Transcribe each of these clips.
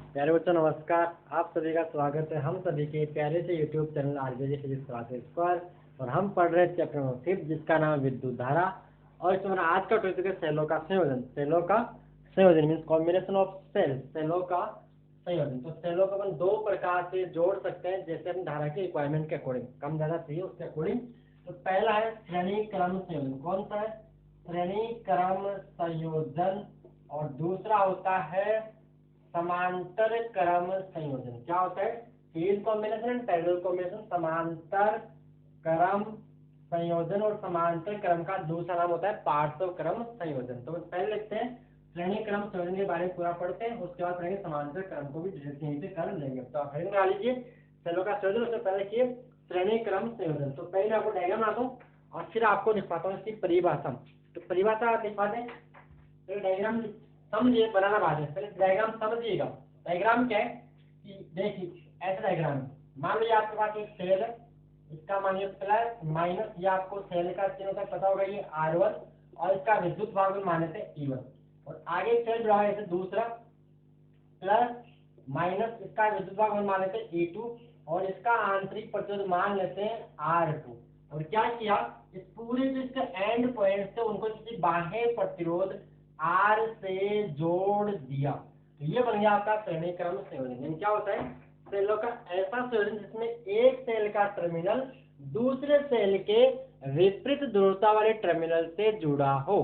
प्यारे बच्चों नमस्कार। आप सभी का स्वागत है हम सभी के प्यारे से YouTube channel RBG physics classes पर। और हम पढ़ रहे चैप्टर नंबर 5 जिसका नाम विद्युत धारा। और इसमें हमारा आज का टॉपिक है सेलों का संयोजन। सेलों का संयोजन मीन्स कॉम्बिनेशन ऑफ सेल। सेलों का संयोजन। तो सेलों को अपन दो प्रकार से जोड़ सकते हैं जैसे अपनी धारा के रिक्वायरमेंट के अकॉर्डिंग, कम ज्यादा चाहिए उसके अकॉर्डिंग। तो पहला है श्रेणी क्रम संयोजन। कौन सा है? श्रेणी क्रम संयोजन। और दूसरा होता है समांतर क्रम संयोजन। क्या होता है? Series combination and parallel combination. समांतर क्रम संयोजन और समांतर क्रम का दूसरा नाम होता है पार्श्व क्रम संयोजन। तो पहले लिखते हैं श्रेणी क्रम संयोजन के बारे में पूरा पढ़ते हैं, उसके बाद पढ़ेंगे समांतर क्रम को भी यहीं से कर लेंगे। तो आप हेडिंग बना लीजिए सेलों का संयोजन, उससे पहले लिखिए श्रेणी क्रम संयोजन। तो पहले आपको डायग्राम बनाता हूँ और फिर आपको दिखाता हूँ इसकी परिभाषा। तो परिभाषा दिखा दें, तो डायग्राम समझिए, बनाना बाद में, पहले डायग्राम समझिएगा। डायग्राम क्या है कि देखिए ऐसा डायग्राम है। मान लीजिए आपके पास एक सेल है, इसका मानिए प्लस माइनस, ये आपको सेल का चिन्ह होता है पता होगा, ये R1 और इसका विद्युत भाग माने थे E1। और आगे सेल जुड़ा है जैसे दूसरा प्लस माइनस, इसका विद्युत भाग माने थे E2 और इसका आंतरिक प्रतिरोध मान लेते हैं R2। और क्या किया, इस पूरे जो इसके एंड पॉइंट से उनको किसी बाह्य प्रतिरोध R से जोड़ दिया। तो ये बन गया आपका श्रेणी क्रम संयोजन। क्या होता है? सेलों का ऐसा संयोजन जिसमें एक सेल का टर्मिनल दूसरे सेल के विपरीत ध्रुवता वाले टर्मिनल से जुड़ा हो।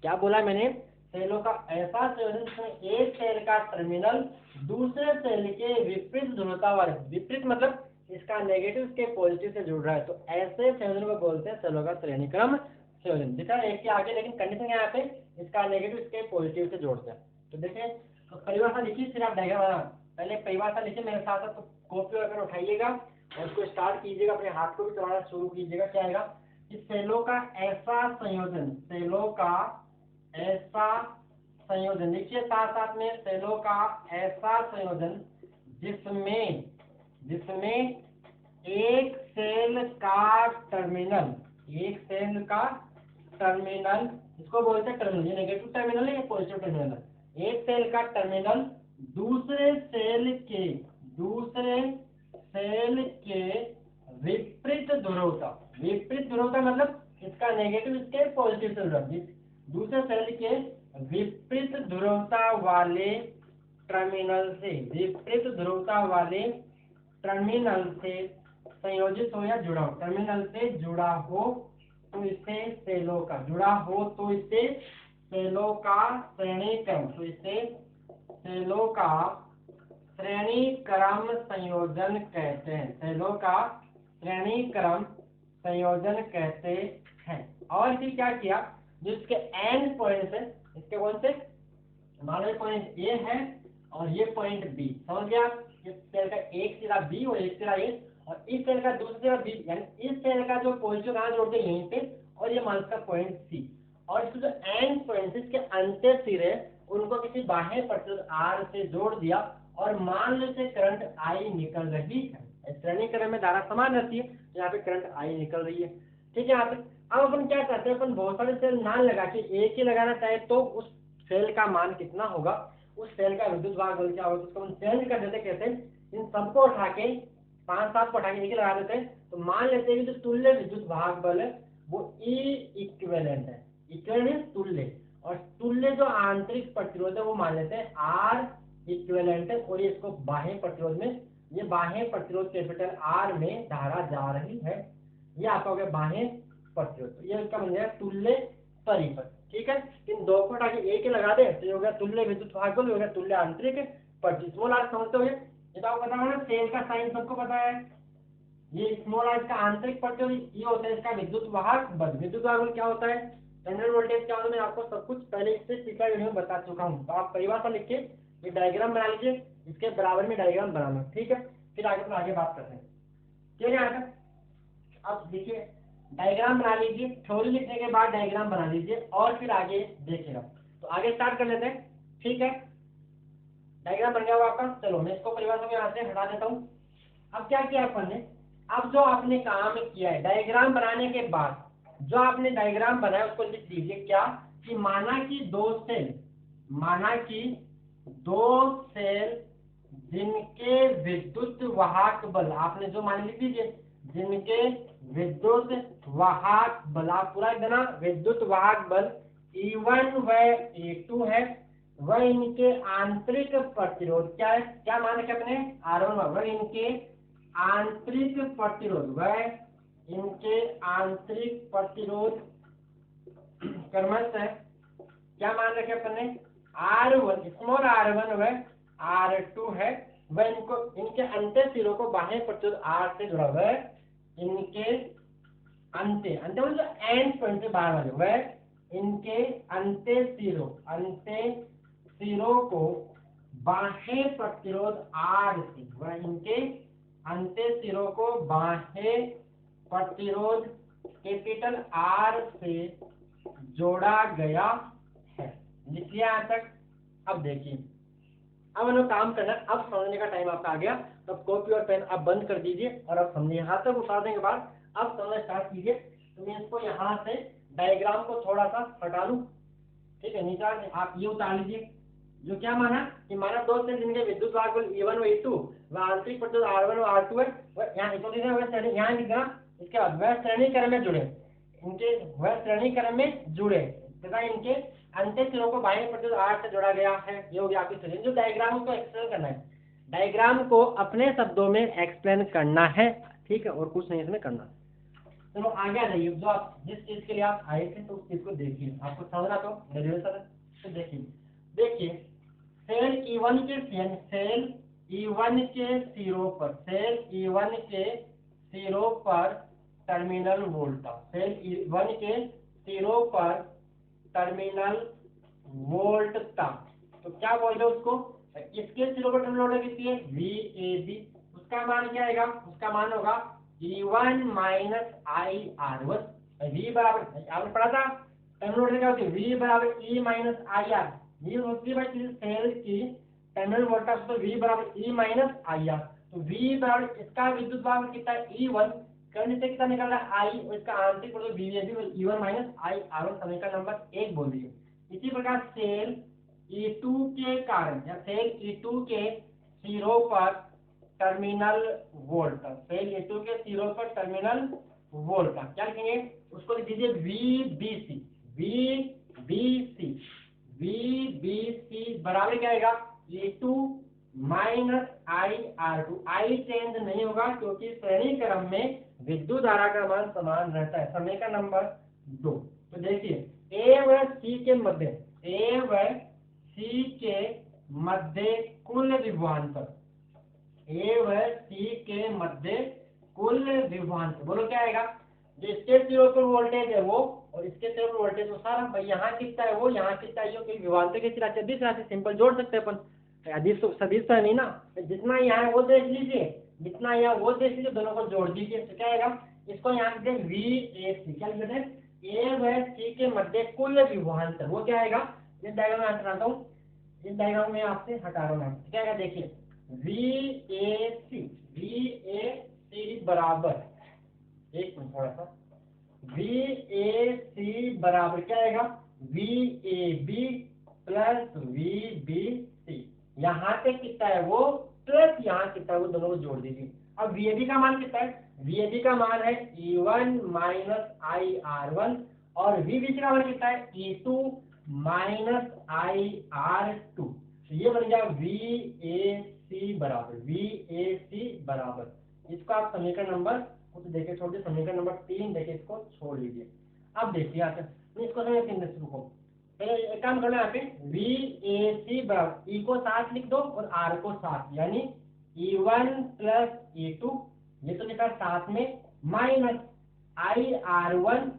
क्या बोला मैंने? सेलों का ऐसा संयोजन जिसमें एक सेल का टर्मिनल दूसरे सेल के विपरीत ध्रुवता वाले, विपरीत मतलब इसका नेगेटिव इसके पॉजिटिव से जुड़ रहा है, तो ऐसे संयोजन को बोलते हैं सेलों का श्रेणी क्रम संयोजन। दिखा एक के आगे, लेकिन कंडीशन यहाँ पे इसका नेगेटिव इसके पॉजिटिव से जोड़ते हैं। तो देखिए, तो परिभाषा लिखिए, फिर आप डायग्राम बना। पहले परिभाषा लिखिए मेरे साथ, तो कॉपी और पेन उठाइएगा और उसको स्टार्ट कीजिएगा, अपने हाथ को भी चलाना शुरू कीजिएगा। क्या आएगा कि सेलों का ऐसा संयोजन, सेलों का ऐसा संयोजन लिखिए साथ साथ में, सेलों का ऐसा संयोजन जिसमें एक सेल का टर्मिनल, एक सेल का टर्मिनल, इसको बोलते हैं टर्मिनल, ये नेगेटिव टर्मिनल है, ये पॉजिटिव टर्मिनल है। एक सेल का टर्मिनल दूसरे सेल के विपरीत ध्रुवता, विपरीत ध्रुवता मतलब इसका नेगेटिव इसके पॉजिटिव से जुड़ा, दूसरे सेल के विपरीत ध्रुवता वाले टर्मिनल से, विपरीत ध्रुवता वाले टर्मिनल से संयोजित हो या जुड़ा हो, टर्मिनल से जुड़ा हो तो इसे सेलों का, जुड़ा हो तो इसे सेलों का श्रेणी क्रम, तो इसे सेलों का श्रेणी क्रम संयोजन कहते हैं। सेलों का श्रेणी क्रम संयोजन कहते हैं। और फिर क्या किया, जो इसके एंड पॉइंट है, इसके कौन से, मान लो पॉइंट ए है और ये पॉइंट बी, समझ गया? इस सेल का एक सिरा बी और एक सिरा ए, और इस सेल का दूसरा सिरा बी, यानी इस सेल का जो पॉजिटिव कहाँ जोड़ते हैं यहीं पे, और ये मान इसका पॉइंट सी। और इसके जो एंड पॉइंट इसके अंत्य सिरे उनको किसी बाह्य प्रतिरोध आर से जोड़ दिया और मान लो से करंट आई निकल रही है। श्रेणी क्रम में धारा समान रहती है, यहाँ पे करंट आई निकल रही है। ठीक है, यहाँ पे अब अपन क्या करते हैं, अपन बहुत सारे सेल ना लगा के एक ही लगाना चाहे तो उस सेल का मान कितना होगा, उस सेल का विद्युत भाग बल क्या होगा, उसको हम चेंज कर देते। कैसे? इन सबको उठा के 5-7 को उठा के एक लगा देते हैं। तो मान लेते हैं कि जो तुल्य विद्युत भाग बल है वो ई इक्विवेलेंट है। इक्विवेलेंट तुल्य, और तुल्य जो आंतरिक प्रतिरोध है वो मान लेते हैं आर इक्विवेलेंट है। और इसको बाह्य प्रतिरोध में, ये बाह्य प्रतिरोध कैपिटल आर में धारा जा रही है, ये आपका हो गया बाह्य प्रतिरोध। तो ये इसका बन गया तुल्य परिपथ। ठीक है, इन दो को उठा के एक ही लगा दे तो ये हो गया तुल्य विद्युत भाग बल, हो गया तुल्य आंतरिक प्रतिरोध। स्मॉल आर समझते हो? ये तो आपको पता है, सेल का साइन सबको पता है। ये स्मॉल आर का आंतरिक प्रतिरोध, ये होता है इसका विद्युत वाहक बल। विद्युत वाहक बल क्या होता है, टर्मिनल वोल्टेज क्या होता है, मैं आपको सब कुछ पहले इससे पिछला वीडियो में बता चुका हूँ। तो आप परिभाषा लिख के ये डायग्राम बना लीजिए, इसके बराबर में डायग्राम बनाना। ठीक है, फिर आगे बात करते हैं। ठीक है, आगे अब देखिए डायग्राम बना लीजिए, थ्योरी लिखने के बाद डायग्राम बना लीजिए और फिर आगे देखिएगा। तो आगे स्टार्ट कर लेते हैं। ठीक है, डायग्राम बन गया होगा आपका। चलो मैं इसको परिभाषा में यहाँ से हटा देता हूँ। अब क्या किया अपन ने, अब जो आपने काम किया है डायग्राम बनाने के बाद, जो आपने डायग्राम बनाया उसको लिख दीजिए। क्या कि माना कि दो सेल जिनके विद्युत वाहक बल, आपने जो मान लिख दीजिए, जिनके विद्युत वाहक बल, आप पूरा देना, विद्युत वाहक बल E1 व E2 है, वह इनके आंतरिक प्रतिरोध क्या है, क्या मान रखे अपने R1, वह इनके आंतरिक प्रतिरोध, वह इनके आंतरिक प्रतिरोध क्रमशः है, क्या मान रखे अपने R1, स्मॉल R1 व R2 है, वह इनको इनके अंत्य सिरों को बाह्य प्रतिरोध R से जुड़ा हुआ है, इनके अंत्य मतलब एंड पॉइंट से बाहर वाले, वह इनके अंत्य सिरों को बाह्य प्रतिरोध R से, वह इनके अंत्य सिरों को बाह्य प्रतिरोध कैपिटल R से जोड़ा गया है। लिख लिया यहाँ तक। अब देखिए, अब हम लोग काम करना, अब समझने का टाइम आपका आ गया, तो कॉपी और पेन आप बंद कर दीजिए और अब समझिए। यहाँ तक उतारने के बाद अब समझना स्टार्ट कीजिए। तो मैं इसको यहाँ से डायग्राम को थोड़ा सा हटा लूँ, ठीक है, नीचे आप ये उतार लीजिए। जो क्या माना कि माना दो से जिनके विद्युत वाहक बल E1 व E2 व आंतरिक प्रतिरोध R1 व R2 है, वह यहाँ यहाँ लिख देना। इसके बाद वह श्रेणी क्रम में जुड़े, इनके वह श्रेणी क्रम में जुड़े तथा इनके अंत्य सिरों को बाह्य प्रतिरोध R से जोड़ा गया है। ये हो गया आपकी स्थिति। जो डायग्राम को एक्सप्लेन करना है, डायग्राम को अपने शब्दों में एक्सप्लेन करना है, ठीक है, और कुछ नहीं इसमें करना। चलो आगे आ जाइए। जो आप जिस चीज के लिए आप आए थे तो उस चीज को देखिए, आपको समझना तो ग्रेजुएशन है। तो देखिए सेल E1 के सेल E1 के सिरों पर टर्मिनल वोल्टेज, सेल E1 के सिरों पर टर्मिनल वोल्टता, तो क्या बोल रहे उसको, इसके सिरों पर टर्मिनल वोल्टेज कितनी है, VAB। उसका मान क्या आएगा, उसका मान होगा E1 माइनस IR1। V बराबर आपने पढ़ा था टर्मिनल वोल्टेज क्या होती है, V बराबर E माइनस IR। ये होती है किसी सेल की टर्मिनल वोल्टेज, तो V बराबर E माइनस IR। तो V बराबर इसका विद्युत वाहक कितना है E1, करंट से कितना निकल रहा है I, और इसका आंतरिक प्रतिरोध VAB E1 माइनस IR1, समीकरण नंबर 1 बोल दिए। इसी प्रकार सेल E2 के कारण या सेल E2 के सिरों पर टर्मिनल वोल्टेज, सेल E2 के सिरों पर टर्मिनल वोल्टेज क्या लिखेंगे, उसको लिख दीजिए VBC बराबर क्या आएगा, E2 minus IR2। I change नहीं होगा क्योंकि श्रेणी क्रम में विद्युत धारा का मान समान रहता है। समीकरण नंबर 2। तो देखिए A व C के मध्य कुल विभवांतर, A व C के मध्य कुल विभवांतर, बोलो क्या आएगा, जो इसके सिरों पर वोल्टेज है वो और इसके सिरों पर वोल्टेज वो सारा भाई, यहाँ कितना है वो, यहाँ कितना है, जो विभवांतर के राशि अदिश राशि सिंपल जोड़ सकते हैं अपन, अदिश तो सदिश तो है नहीं ना, जितना यहाँ है वो देख लीजिए, जितना यहाँ वो देख लीजिए, दोनों को जोड़ दीजिए, तो क्या आएगा, इसको यहाँ लिखते हैं VAC। क्या लिखते हैं, A व C के मध्य कुल विभवांतर, वो क्या आएगा, इस डायग्राम में हटाता हूँ, इस डायग्राम में आपसे हटा रहा हूँ, क्या आएगा देखिए VAC बराबर, एक मिनट थोड़ा सा, VAC बराबर क्या आएगा, VAB प्लस VBC। यहाँ पे कितना है वो प्लस यहाँ कितना है वो, दोनों को जोड़ दीजिए। अब VAB का मान कितना है, VAB का मान है E1 माइनस IR1 और VBC का मान कितना है, E2 माइनस IR2। तो ये बन गया VAC बराबर, इसको आप समीकरण नंबर कुछ देखिए, छोड़ दिए, समीकरण नंबर 3 देखिए, इसको छोड़ लीजिए। अब देखिए यहाँ से इसको समझ रुको, पहले एक काम करना, यहाँ पे VAC बराबर E को 7 लिख दो और R को 7, यानी E1 प्लस E2, ये तो लिखा 7 में, माइनस IR1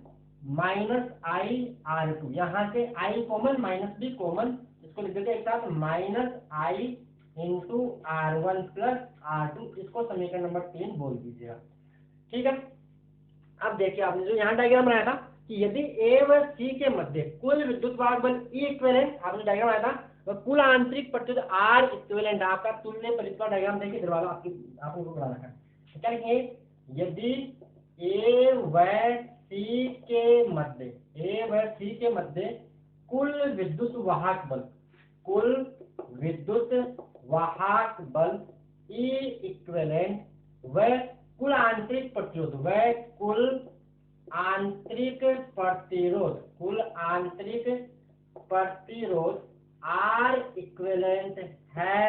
माइनस IR2, यहाँ से I कॉमन माइनस भी कॉमन, इसको लिख देते एक साथ, minus I into R1 plus R2, इसको समीकरण नंबर 3 बोल दीजिएगा, ठीक है। अब देखिए आपने जो यहाँ डायग्राम बनाया था कि यदि A व C के मध्य कुल विद्युत वाहक बल E इक्विवेलेंट, आपने डायग्राम बनाया था, वह कुल आंतरिक प्रतिरोध R इक्विवेलेंट, आपका तुल्य परिपथ डायग्राम देखिए, इधर वाला आपने को बना रखा है, क्या लिखेंगे, यदि A व C के मध्य कुल विद्युत वाहक बल E इक्विवेलेंट वह कुल आंतरिक प्रतिरोध, वह कुल आंतरिक प्रतिरोध R इक्विवेलेंट है।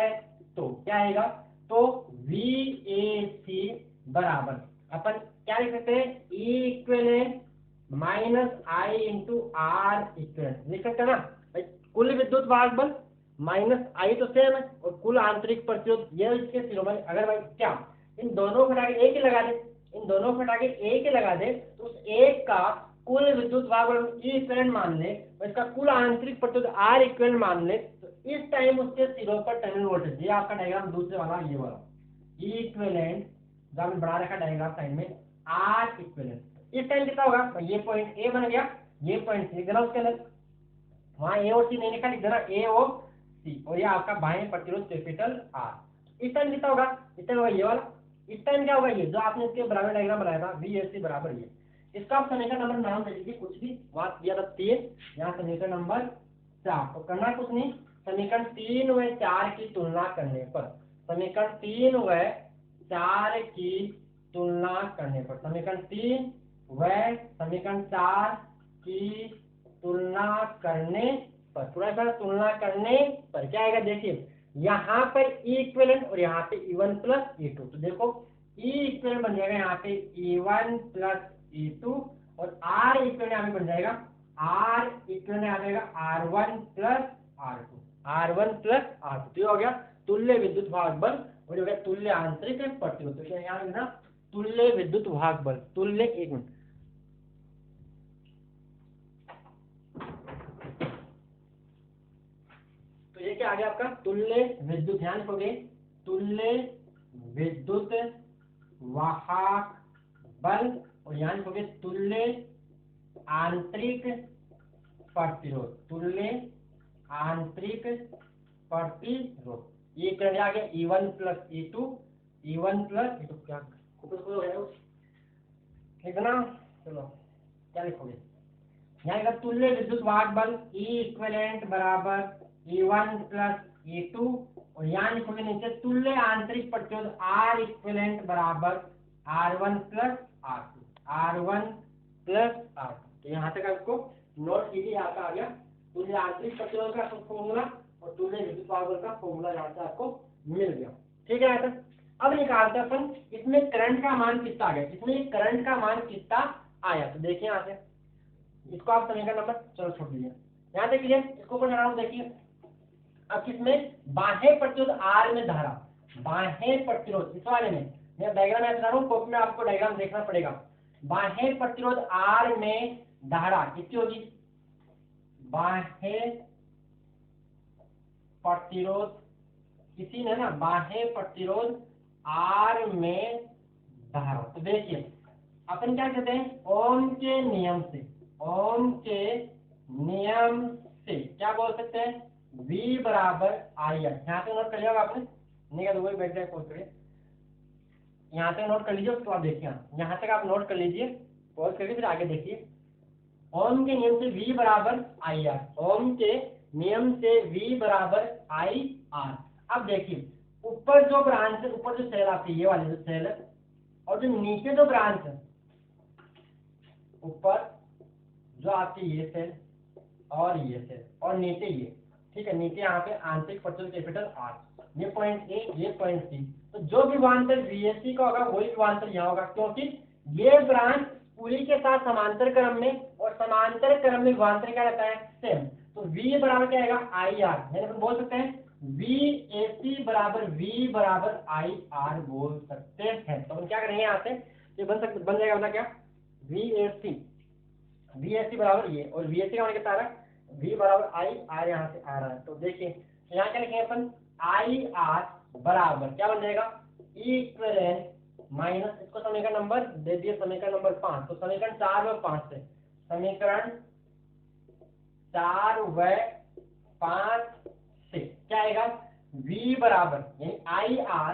तो क्या आएगा, तो VAC बराबर अपन क्या लिख सकते हैं, E equivalent minus I into R equivalent लिख सकते हैं ना भाई। कुल विद्युत वाहक बल माइनस I तो सेम है, और कुल आंतरिक प्रतिरोध ये इसके शिरोमणि। अगर भाई क्या इन दोनों को हटा के एक ही लगा दे, इन दोनों को हटा के एक ही लगा दे, तो उस एक का कुल विद्युत वाहक बल E इक्विवेलेंट मान ले और इसका कुल आंतरिक प्रतिरोध R इक्विवेलेंट मान ले, तो इस टाइम उसके सिरों पर टर्मिनल वोल्टेज, ये आपका डायग्राम दूसरे वाला ये वाला E इक्विवेलेंट जो हमने बना रखा डायग्राम साइड में R इक्विवेलेंट, इस टाइम कितना होगा, ये पॉइंट ए बन गया, ये पॉइंट सी लिख देना उसके अंदर, वहां ए और सी नहीं लिखा, लिख देना ए और सी, और ये आपका बाह्य प्रतिरोध कैपिटल R। इस टाइम कितना होगा, इस टाइम होगा ये वाला, इस टाइम क्या होगा, ये जो आपने इसके बराबर डायग्राम बनाया था VAC बराबर ये। इसका आप समीकरण नंबर नाम दे दीजिए कुछ भी, वहां दिया था 3, यहाँ समीकरण नंबर 4। तो करना कुछ नहीं, समीकरण 3 व 4 की तुलना करने पर, समीकरण 3 व 4 की तुलना करने पर, समीकरण 3 व समीकरण 4 की तुलना करने पर, पूरा तुलना करने पर क्या आएगा, देखिए यहाँ पर E इक्विवेलेंट और यहाँ पे E1 प्लस E2, तो देखो E इक्विवेलेंट बन जाएगा यहाँ पे E1 प्लस E2, और R इक्विवेलेंट यहाँ पे बन जाएगा, R इक्विवेलेंट आ जाएगा R1 plus R2, R1 plus R2। तो हो गया तुल्य विद्युत वाहक बल और हो गया तुल्य आंतरिक प्रतिरोध। तो यहाँ लिखना तुल्य विद्युत वाहक बल, तुल्य, एक मिनट, तो ये क्या आ गया आपका तुल्य विद्युत, ध्यान रखोगे तुल्य विद्युत वाहक बल, और यहाँ लिखोगे तुल्य आंतरिक प्रतिरोध, तुल्य आंतरिक प्रतिरोध। ये कर आ गया E1 plus E2, E1 plus E2 क्या लिखना, चलो क्या लिखोगे, यहाँ का तुल्य विद्युत वाहक बल E इक्विवेलेंट बराबर E1 प्लस E2, और यहाँ लिखोगे नीचे तुल्य आंतरिक प्रतिरोध R इक्विवेलेंट बराबर R1 plus R2, R1 plus R2। तो यहाँ तक आपको नोट कीजिए, यहाँ का आ गया तुल्य आंतरिक प्रतिरोध का फॉर्मूला और तुल्य विद्युत वाहक बल का फॉर्मूला यहाँ से आपको मिल गया। ठीक है, यहाँ तक। अब निकालते हैं अपन इसमें करंट का मान कितना आ गया, इसमें करंट का मान कितना आया, तो देखिए यहाँ से इसको आप समीकरण नंबर, चलो छोड़ दीजिए यहाँ तक क्लियर, इसको ऊपर चढ़ाओ, देखिए अब किसमें बाह्य प्रतिरोध R में धारा, बाह्य प्रतिरोध इस वाले में, मैं डायग्राम ऐसा रहा हूँ, कॉपी में आपको डायग्राम देखना पड़ेगा। बाह्य प्रतिरोध R में धारा कितनी होगी, बाह्य प्रतिरोध किसी ने ना, बाह्य प्रतिरोध R में धारा, तो देखिए अपन क्या कहते हैं, ओम के नियम से, ओम के नियम से क्या बोल सकते हैं, V बराबर IR। यहाँ से नोट कर लिया आपने, नहीं कर वही बैठ जाए कोई करिए, यहाँ तक नोट कर लीजिए, उसके बाद देखिए यहाँ तक आप नोट कर लीजिए, पॉज करके फिर आगे देखिए। ओम के नियम से V बराबर IR, ओम के नियम से V बराबर IR। अब देखिए ऊपर जो ब्रांच है, ऊपर जो सेल आती है ये वाली जो सेल है, और जो नीचे जो ब्रांच है, ऊपर जो आती है ये सेल और ये सेल और नीचे ये, ठीक है, नीचे यहाँ पे आंतरिक प्रतिरोध कैपिटल R, ये पॉइंट ए, ये पॉइंट सी। तो जो विभवांतर VAC का होगा वही विभवांतर यहाँ होगा, क्योंकि ये ब्रांच पूरी के साथ समांतर क्रम में, और समांतर क्रम में विभवांतर क्या रहता है, सेम। तो V बराबर क्या आएगा IR, यानी अपन बोल सकते हैं VAC बराबर V बराबर IR बोल सकते हैं। तो हम क्या करेंगे यहाँ से, ये बन जाएगा मतलब क्या, VAC बराबर ये, और VAC का होने के सारा V बराबर IR यहाँ से आ रहा है। तो देखिए यहाँ क्या लिखेंगे अपन, IR बराबर क्या बन जाएगा, E इक्विवेलेंट माइनस, इसको समीकरण नंबर दे दिए, समीकरण नंबर 5। तो समीकरण 4 व 5 से, समीकरण 4 व 5 से क्या आएगा, V बराबर यानी IR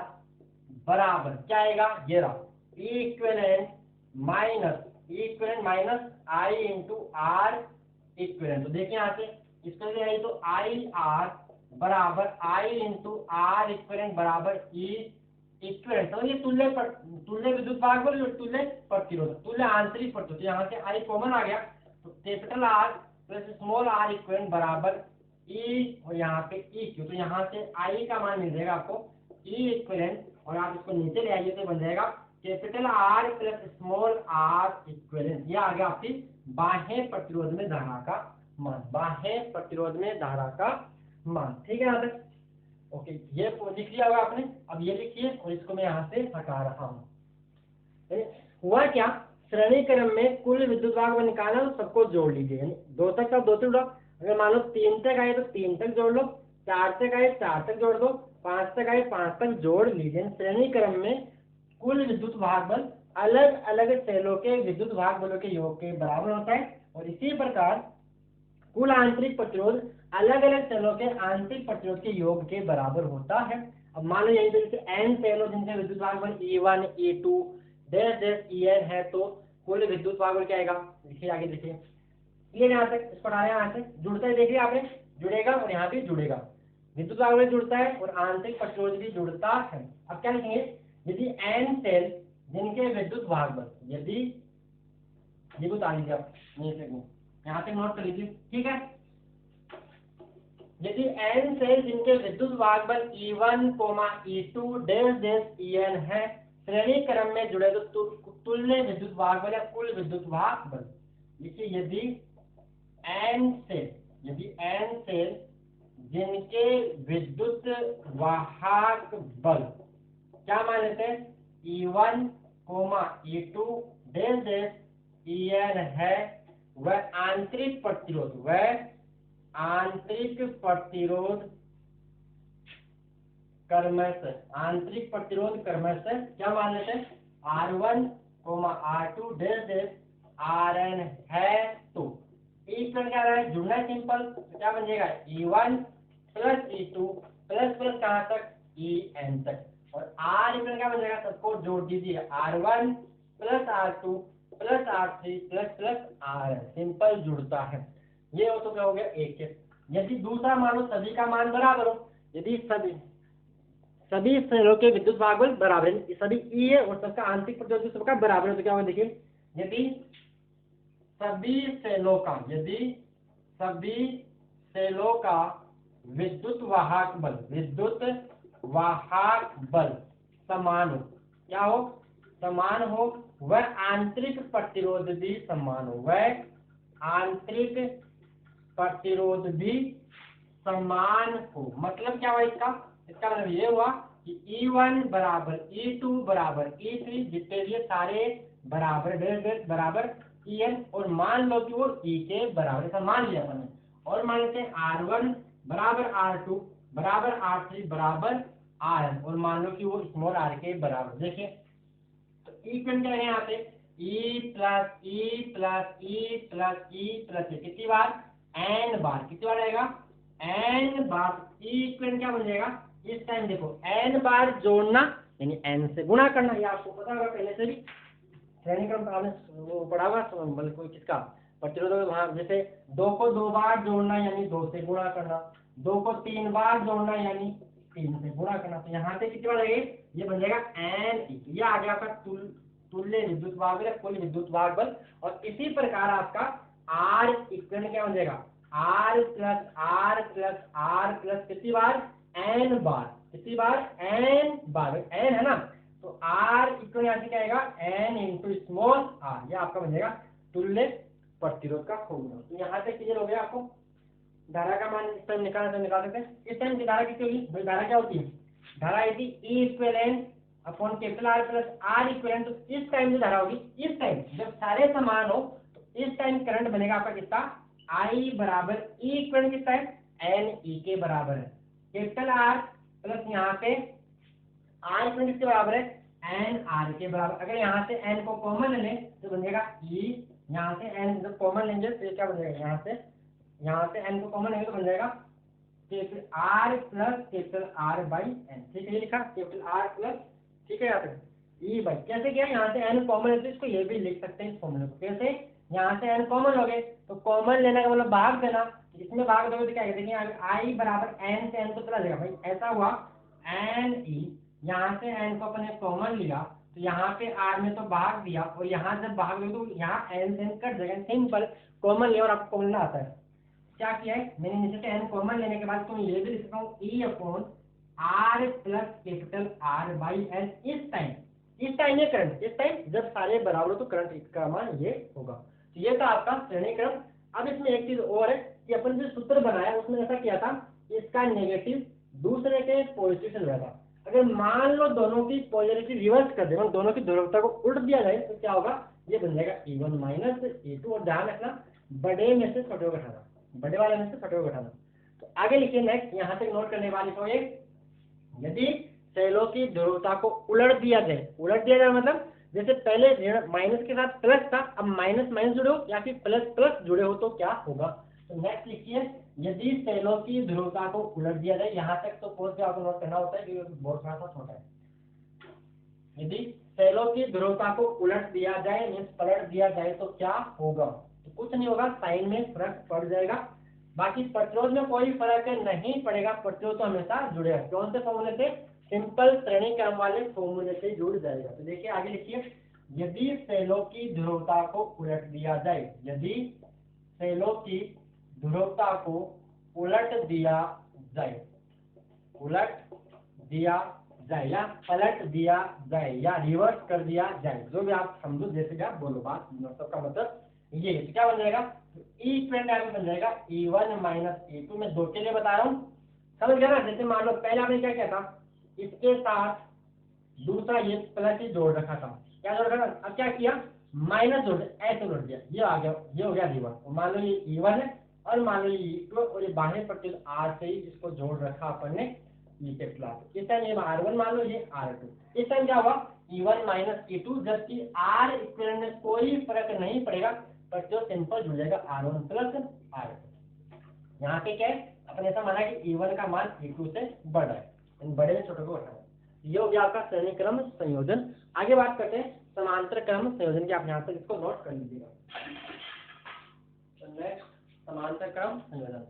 बराबर क्या आएगा, ये रहा E equivalent minus I into R equivalent. तो देखिए यहाँ से इसको ले आई तो IR बराबर आई इंटू आर इक्विवेलेंट बराबर ई इक्विवेलेंट। तो ये तुल्य विद्युत भाग बोले तुल्य प्रतिरोध, तुल्य आंतरिक प्रतिरोध। तो यहाँ से आई कॉमन आ गया, तो capital R plus small R equivalent बराबर ई, और यहाँ पे ई क्यू। तो यहाँ से आई का मान मिल जाएगा आपको ई इक्विवेलेंट, और आप इसको नीचे ले आइए तो बन जाएगा capital R plus small R equivalent. ये आ गया आपकी बाह्य प्रतिरोध में धारा का मान, बाह्य प्रतिरोध में धारा का मान। ठीक है यहाँ तक? ओके, ये लिख लिया होगा आपने। अब ये लिखिए, और इसको मैं यहाँ से हटा रहा हूँ। हुआ क्या, श्रेणी क्रम में कुल विद्युत भाग में निकाला तो सबको जोड़ लीजिए, यानी 2 तक का 2 से जोड़ो। अगर मान लो 3 तक आए तो 3 तक जोड़ लो, 4 तक आए 4 तक जोड़ दो, 5 तक आए 5 तक जोड़ लीजिए। श्रेणी क्रम में कुल विद्युत भाग बल अलग अलग सेलों के विद्युत भाग बलों के योग के बराबर होता है, और इसी प्रकार कुल आंतरिक प्रतिरोध अलग अलग सेलों के आंतरिक प्रतिरोध के योग के बराबर होता है। अब मान लो यही तरीके से एन सेलों जिनके विद्युत भाग बल E1 E2 dash dash En है, तो कुल विद्युत भाग बल क्या आएगा, देखिए आगे देखिए। ये यहाँ तक इसको हटाया, यहाँ से जुड़ता है, देखिए आपने जुड़ेगा और यहाँ भी जुड़ेगा, विद्युत भाग बल जुड़ता है और आंतरिक प्रतिरोध भी जुड़ता है। अब क्या लिखेंगे, यदि एन सेल जिनके विद्युत भाग बल, यदि ये बता लीजिए आप, यहाँ से नोट कर लीजिए, ठीक है। यदि एन सेल जिनके विद्युत भाग बल E1, E2 dash dash En है, श्रेणी क्रम में जुड़े तो तुल्य विद्युत भाग बल या कुल विद्युत भाग बल लिखिए। यदि एन सेल जिनके विद्युत वाहक बल क्या मान लेते हैं, E1, E2 dash dash En है, वह आंतरिक प्रतिरोध क्रमशः क्या मान लेते हैं, R1, R2 dash dash Rn है। तो इक्वेशन क्या है, जुड़ना है सिंपल, तो क्या बन जाएगा E1 plus E2 plus plus कहाँ तक En तक, और R इक्वेशन क्या बन जाएगा, सबको जोड़ दीजिए, R1 plus R2 plus R3 plus plus Rn, simple जुड़ता है। ये हो तो क्या हो गया एक के। यदि दूसरा मानो सभी का मान बराबर हो, यदि सभी सेलों के विद्युत भाग बल बराबर है, सभी ई है और सबका आंतरिक प्रतिरोध सबका बराबर है, तो क्या होगा देखिए, यदि सभी सेलों का विद्युत वाहक बल समान हो, क्या हो, समान हो, वह आंतरिक प्रतिरोध भी समान हो, मतलब क्या हुआ इसका मतलब ये हुआ कि E1 बराबर E2 बराबर E3, जितने भी सारे बराबर डेढ़ डेढ़ बराबर En, और मान लो कि वो E के बराबर, ऐसा मान लिया मैंने, और मान लेते हैं R1 बराबर R2 बराबर R3 बराबर Rn, और मान लो कि वो स्मॉल r के बराबर। देखिए तो इक्वेशन क्या है यहाँ पे, E plus E plus E plus E plus कितनी बार, n बार, कितनी बार आएगा, n बार। इक्वेशन क्या बन जाएगा, इस टाइम देखो n बार जोड़ना यानी n से गुणा करना, ये आपको पता होगा पहले से भी, श्रेणी क्रम का आपने वो पढ़ा हुआ, मतलब कोई किसका प्रतिरोध, वहां जैसे 2 को 2 बार जोड़ना यानी 2 से गुणा करना, 2 को 3 बार जोड़ना यानी 3 से गुणा करना। तो यहाँ पे कितनी बार लगेगी, ये बन जाएगा n, ये आ गया आपका तुल्य विद्युत भाग बल, कुल विद्युत भाग बल। और इसी प्रकार आपका R इक्वल क्या बन जाएगा, R प्लस R प्लस कितनी बार, n बार, कितनी बार, n बार, n है ना, तो R इक्वल यहाँ से क्या आएगा, n इंटू स्मॉल r, ये आपका बन जाएगा तुल्य प्रतिरोध का फॉर्मूला। तो यहाँ तक क्लियर हो गया आपको, धारा का मान इस टाइम निकालना तो निकाल सकते हैं। इस टाइम की धारा कितनी होगी भाई, धारा क्या होती है, धारा यदि E equivalent upon capital R plus R equivalent, तो इस टाइम जो धारा होगी, इस टाइम जब सारे समान हो तो इस टाइम करंट बनेगा आपका कितना, I बराबर E इक्विवेलेंट कितना है, n E के बराबर है, कैपिटल R प्लस यहाँ पे R इक्विवेलेंट किसके बराबर है, n R के बराबर। अगर यहाँ से n को कॉमन ले लें तो बन जाएगा E, यहाँ से n जब कॉमन लेंगे तो क्या बन जाएगा, यहाँ से n को कॉमन लेंगे तो बन जाएगा capital R plus capital R by n, ठीक है, ये लिखा कैपिटल R प्लस, ठीक है, यहाँ पे E बाई, कैसे किया, यहाँ से n कॉमन है तो इसको ये भी लिख सकते हैं इस फॉर्मूले को, कैसे, यहाँ से n कॉमन हो गए तो कॉमन लेने का मतलब भाग देना, इसमें भाग दोगे तो क्या देखिए आई बराबर एन से एन तो चला जाएगा भाई, ऐसा हुआ एन ई, यहाँ से एन को अपने कॉमन लिया तो यहाँ पे आर में तो भाग दिया, और यहाँ जब भाग दो तो यहाँ एन से एन कट जाएगा, सिंपल कॉमन लिया और आपको कॉमन आता है। क्या किया है मैंने, नीचे से एन कॉमन लेने के बाद तुम ये भी लिख सकता हूँ E upon R plus capital R by N. इस टाइम ये करंट, इस टाइम जब सारे बराबर हो तो करंट का मान ये होगा। तो ये था आपका श्रेणी क्रम। अब इसमें एक चीज और है कि अपन जो सूत्र बनाया उसमें ऐसा किया था, इसका नेगेटिव दूसरे के पॉजिटिव से जुड़ा था। अगर मान लो दोनों की पोलैरिटी रिवर्स कर दे, मतलब दोनों की ध्रुवता को उल्ट दिया जाए तो क्या होगा, ये बन जाएगा E1 माइनस E2। और ध्यान रखना बड़े में से छोटे को घटाना, बड़े वाले में से छोटे को घटाना। तो आगे लिखिए नेक्स्ट, यहाँ तक नोट करने वाली तो एक, यदि सेलों की ध्रुवता को उलट दिया जाए मतलब जैसे पहले माइनस के साथ प्लस था, अब माइनस माइनस जुड़े हो या फिर प्लस प्लस जुड़े हो तो क्या होगा। तो नेक्स्ट लिखिए, यदि सेलों की ध्रुवता को उलट दिया जाए, यहाँ तक तो कोर्स से आपको नोट करना होता है क्योंकि बहुत थोड़ा सा छोटा है। यदि सेलों की ध्रुवता को उलट दिया जाए मीन्स पलट दिया जाए तो क्या होगा, तो कुछ नहीं होगा, साइन में फर्क पड़ जाएगा, बाकी प्रतिरोध में कोई फर्क नहीं पड़ेगा, प्रतिरोध तो हमेशा जुड़ेगा। कौन से फॉर्मूले से, सिंपल श्रेणी क्रम वाले फॉर्मूले से जुड़ जाएगा। तो देखिए आगे लिखिए, यदि सेलों की ध्रुवता को उलट दिया जाए, यदि सेलों की ध्रुवता को उलट दिया जाए, उलट दिया जाए या पलट दिया जाए या रिवर्स कर दिया जाए, जो भी आप समझो, जैसे कि आप बोलो, बात मतलब का मतलब ये तो क्या बन जाएगा, ई इक्विवेलेंट बन जाएगा E1 माइनस E2। मैं दो के लिए बता रहा हूँ, समझ गया ना। जैसे मान लो पहले आपने क्या किया था, इसके साथ दूसरा ये प्लस ही जोड़ रखा था, क्या जोड़ रखा था, अब क्या किया माइनस जोड़, ऐसे जोड़ दिया, ये आ गया, ये हो गया E1। मान लो ये E1 है और मान लो ये E2 और ये बाह्य प्रतिरोध R से ही इसको जोड़ रखा अपन ने, ये कैपिटल R। इस टाइम ये R1 मान लो, ये R2। इस टाइम क्या हुआ E1 माइनस E2, जबकि R इक्विवेलेंट में कोई फर्क नहीं पड़ेगा, प्रतिरोध सिंपल जुड़ जाएगा R1 प्लस R2। यहाँ पे क्या है, अपन ऐसा माना कि E1 का मान E2 से बड़ा है, इन बड़े में छोटे को घटाना। ये हो गया आपका श्रेणी क्रम संयोजन। आगे बात करते हैं समांतर क्रम संयोजन की, आप यहाँ तक इसको नोट कर लीजिएगा। नेक्स्ट समांतर क्रम संयोजन,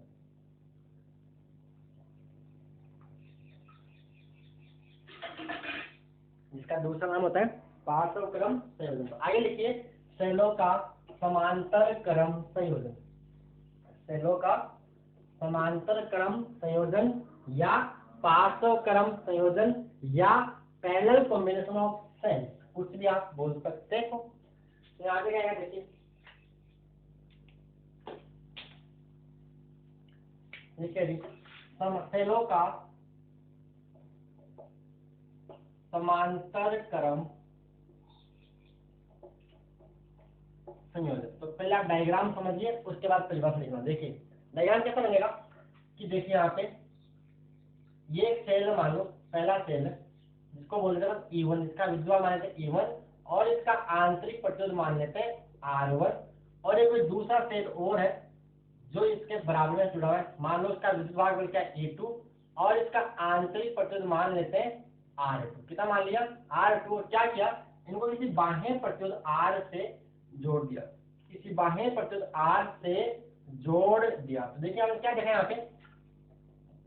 जिसका दूसरा नाम होता है पार्श्व क्रम संयोजन। आगे लिखिए, सेलों का समांतर क्रम संयोजन, सेलों का समांतर क्रम संयोजन या पार्श्व क्रम संयोजन या पैरेलल कॉम्बिनेशन ऑफ सेल, कुछ भी आप बोल सकते हो। तो यहाँ पे क्या है देखिए, सेलों का समांतर क्रम संयोजन। तो पहले आप डायग्राम समझिए, उसके बाद परिभाषा लिखना। देखिए डायग्राम कैसा बनेगा कि देखिए यहाँ पे ये एक सेल मान लो, पहला सेल है जिसको बोलते हैं E1, इसका विद्युत मान लेते हैं E1 और इसका आंतरिक प्रतिरोध मान लेते हैं R1, और एक कोई दूसरा सेल और है जो इसके बराबर में जुड़ा हुआ है, मान लो इसका विद्युत भाग बोलते हैं E2 और इसका आंतरिक प्रतिरोध मान लेते हैं R2। कितना मान लिया R2, और क्या किया, इनको किसी बाह्य प्रतिरोध R से जोड़ दिया, किसी बाह्य प्रतिरोध R से जोड़ दिया। तो देखिए हम क्या देखें यहाँ पे,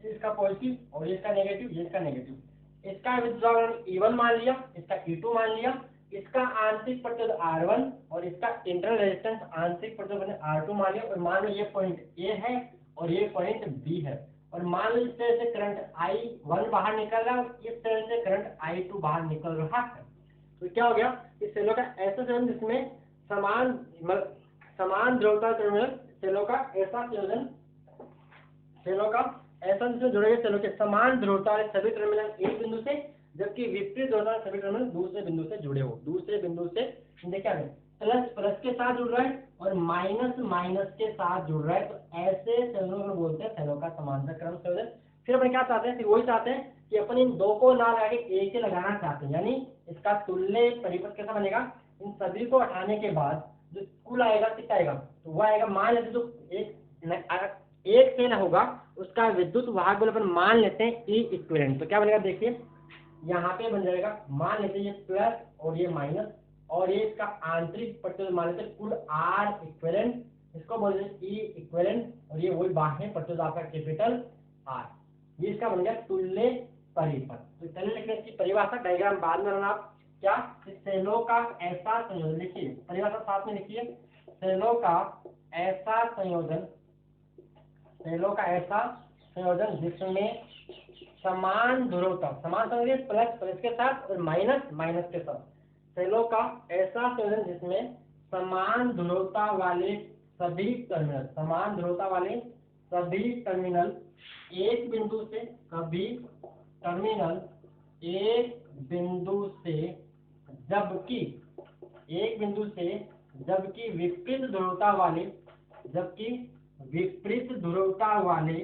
इसका पॉजिटिव और इसका नेगेटिव, ये इसका नेगेटिव, इसका विद्युत E1 मान लिया, इसका E2 मान लिया, इसका आंतरिक प्रतिरोध R1 और इसका इंटरनल रेजिस्टेंस आंतरिक प्रतिरोध R2 मान लिया। और मान लो ये पॉइंट A है और ये पॉइंट B है, और मान लो इस तरह से करंट I1 बाहर निकल रहा है और इस तरह से करंट I2 बाहर निकल रहा है। तो क्या हो गया, इस सेलों का ऐसा संयोजन जिसमें समान ध्रुवता सेलों का ऐसा संयोजन, सेलों का ऐसा जिसमें जुड़े गए सेलों के समान ध्रुवता वाले सभी टर्मिनल एक बिंदु से, जबकि विपरीत ध्रुवता वाले सभी टर्मिनल दूसरे बिंदु से जुड़े हो, दूसरे बिंदु से देखा है प्लस प्लस के साथ जुड़ रहा है और माइनस माइनस के साथ जुड़ रहा है। तो ऐसे सेलों को बोलते हैं सेलों का समांतर क्रम संयोजन। फिर अपन क्या चाहते हैं, फिर वही चाहते हैं कि अपन इन दो को ना लगा के एक से लगाना चाहते हैं, यानी इसका तुल्य परिपथ कैसा बनेगा, इन सभी को हटाने के बाद जो कुल आएगा कितना आएगा, तो वह आएगा, मान लेते जो एक सेल होगा उसका विद्युत वाहक बल अपन मान लेते हैं E इक्विवेलेंट। तो क्या बनेगा देखिए, यहाँ पे बन जाएगा, मान लेते हैं ये प्लस और ये माइनस, और ये इसका आंतरिक प्रतिरोध मान लेते हैं कुल R इक्विवेलेंट इसको बोलते हैं ई इक्विवेलेंट, और ये वही बाह्य प्रतिरोध आपका कैपिटल आर। ये इसका बन गया तुल्य परिपथ। तो चलिए लिखते हैं इसकी परिभाषा, डायग्राम बाद में बनाना आप। क्या, सेलों का ऐसा संयोजन, लिखिए परिभाषा साथ में लिखिए, सेलों का ऐसा संयोजन, सेलों का ऐसा संयोजन जिसमें समान ध्रुवता, समान समझिए प्लस प्लस के साथ और माइनस माइनस के साथ, सेलों का ऐसा संयोजन जिसमें समान ध्रुवता वाले सभी टर्मिनल, समान ध्रुवता वाले सभी टर्मिनल एक बिंदु से, सभी टर्मिनल एक बिंदु से, जबकि एक बिंदु से, जबकि विपरीत ध्रुवता वाले, जबकि विपरीत ध्रुवता वाले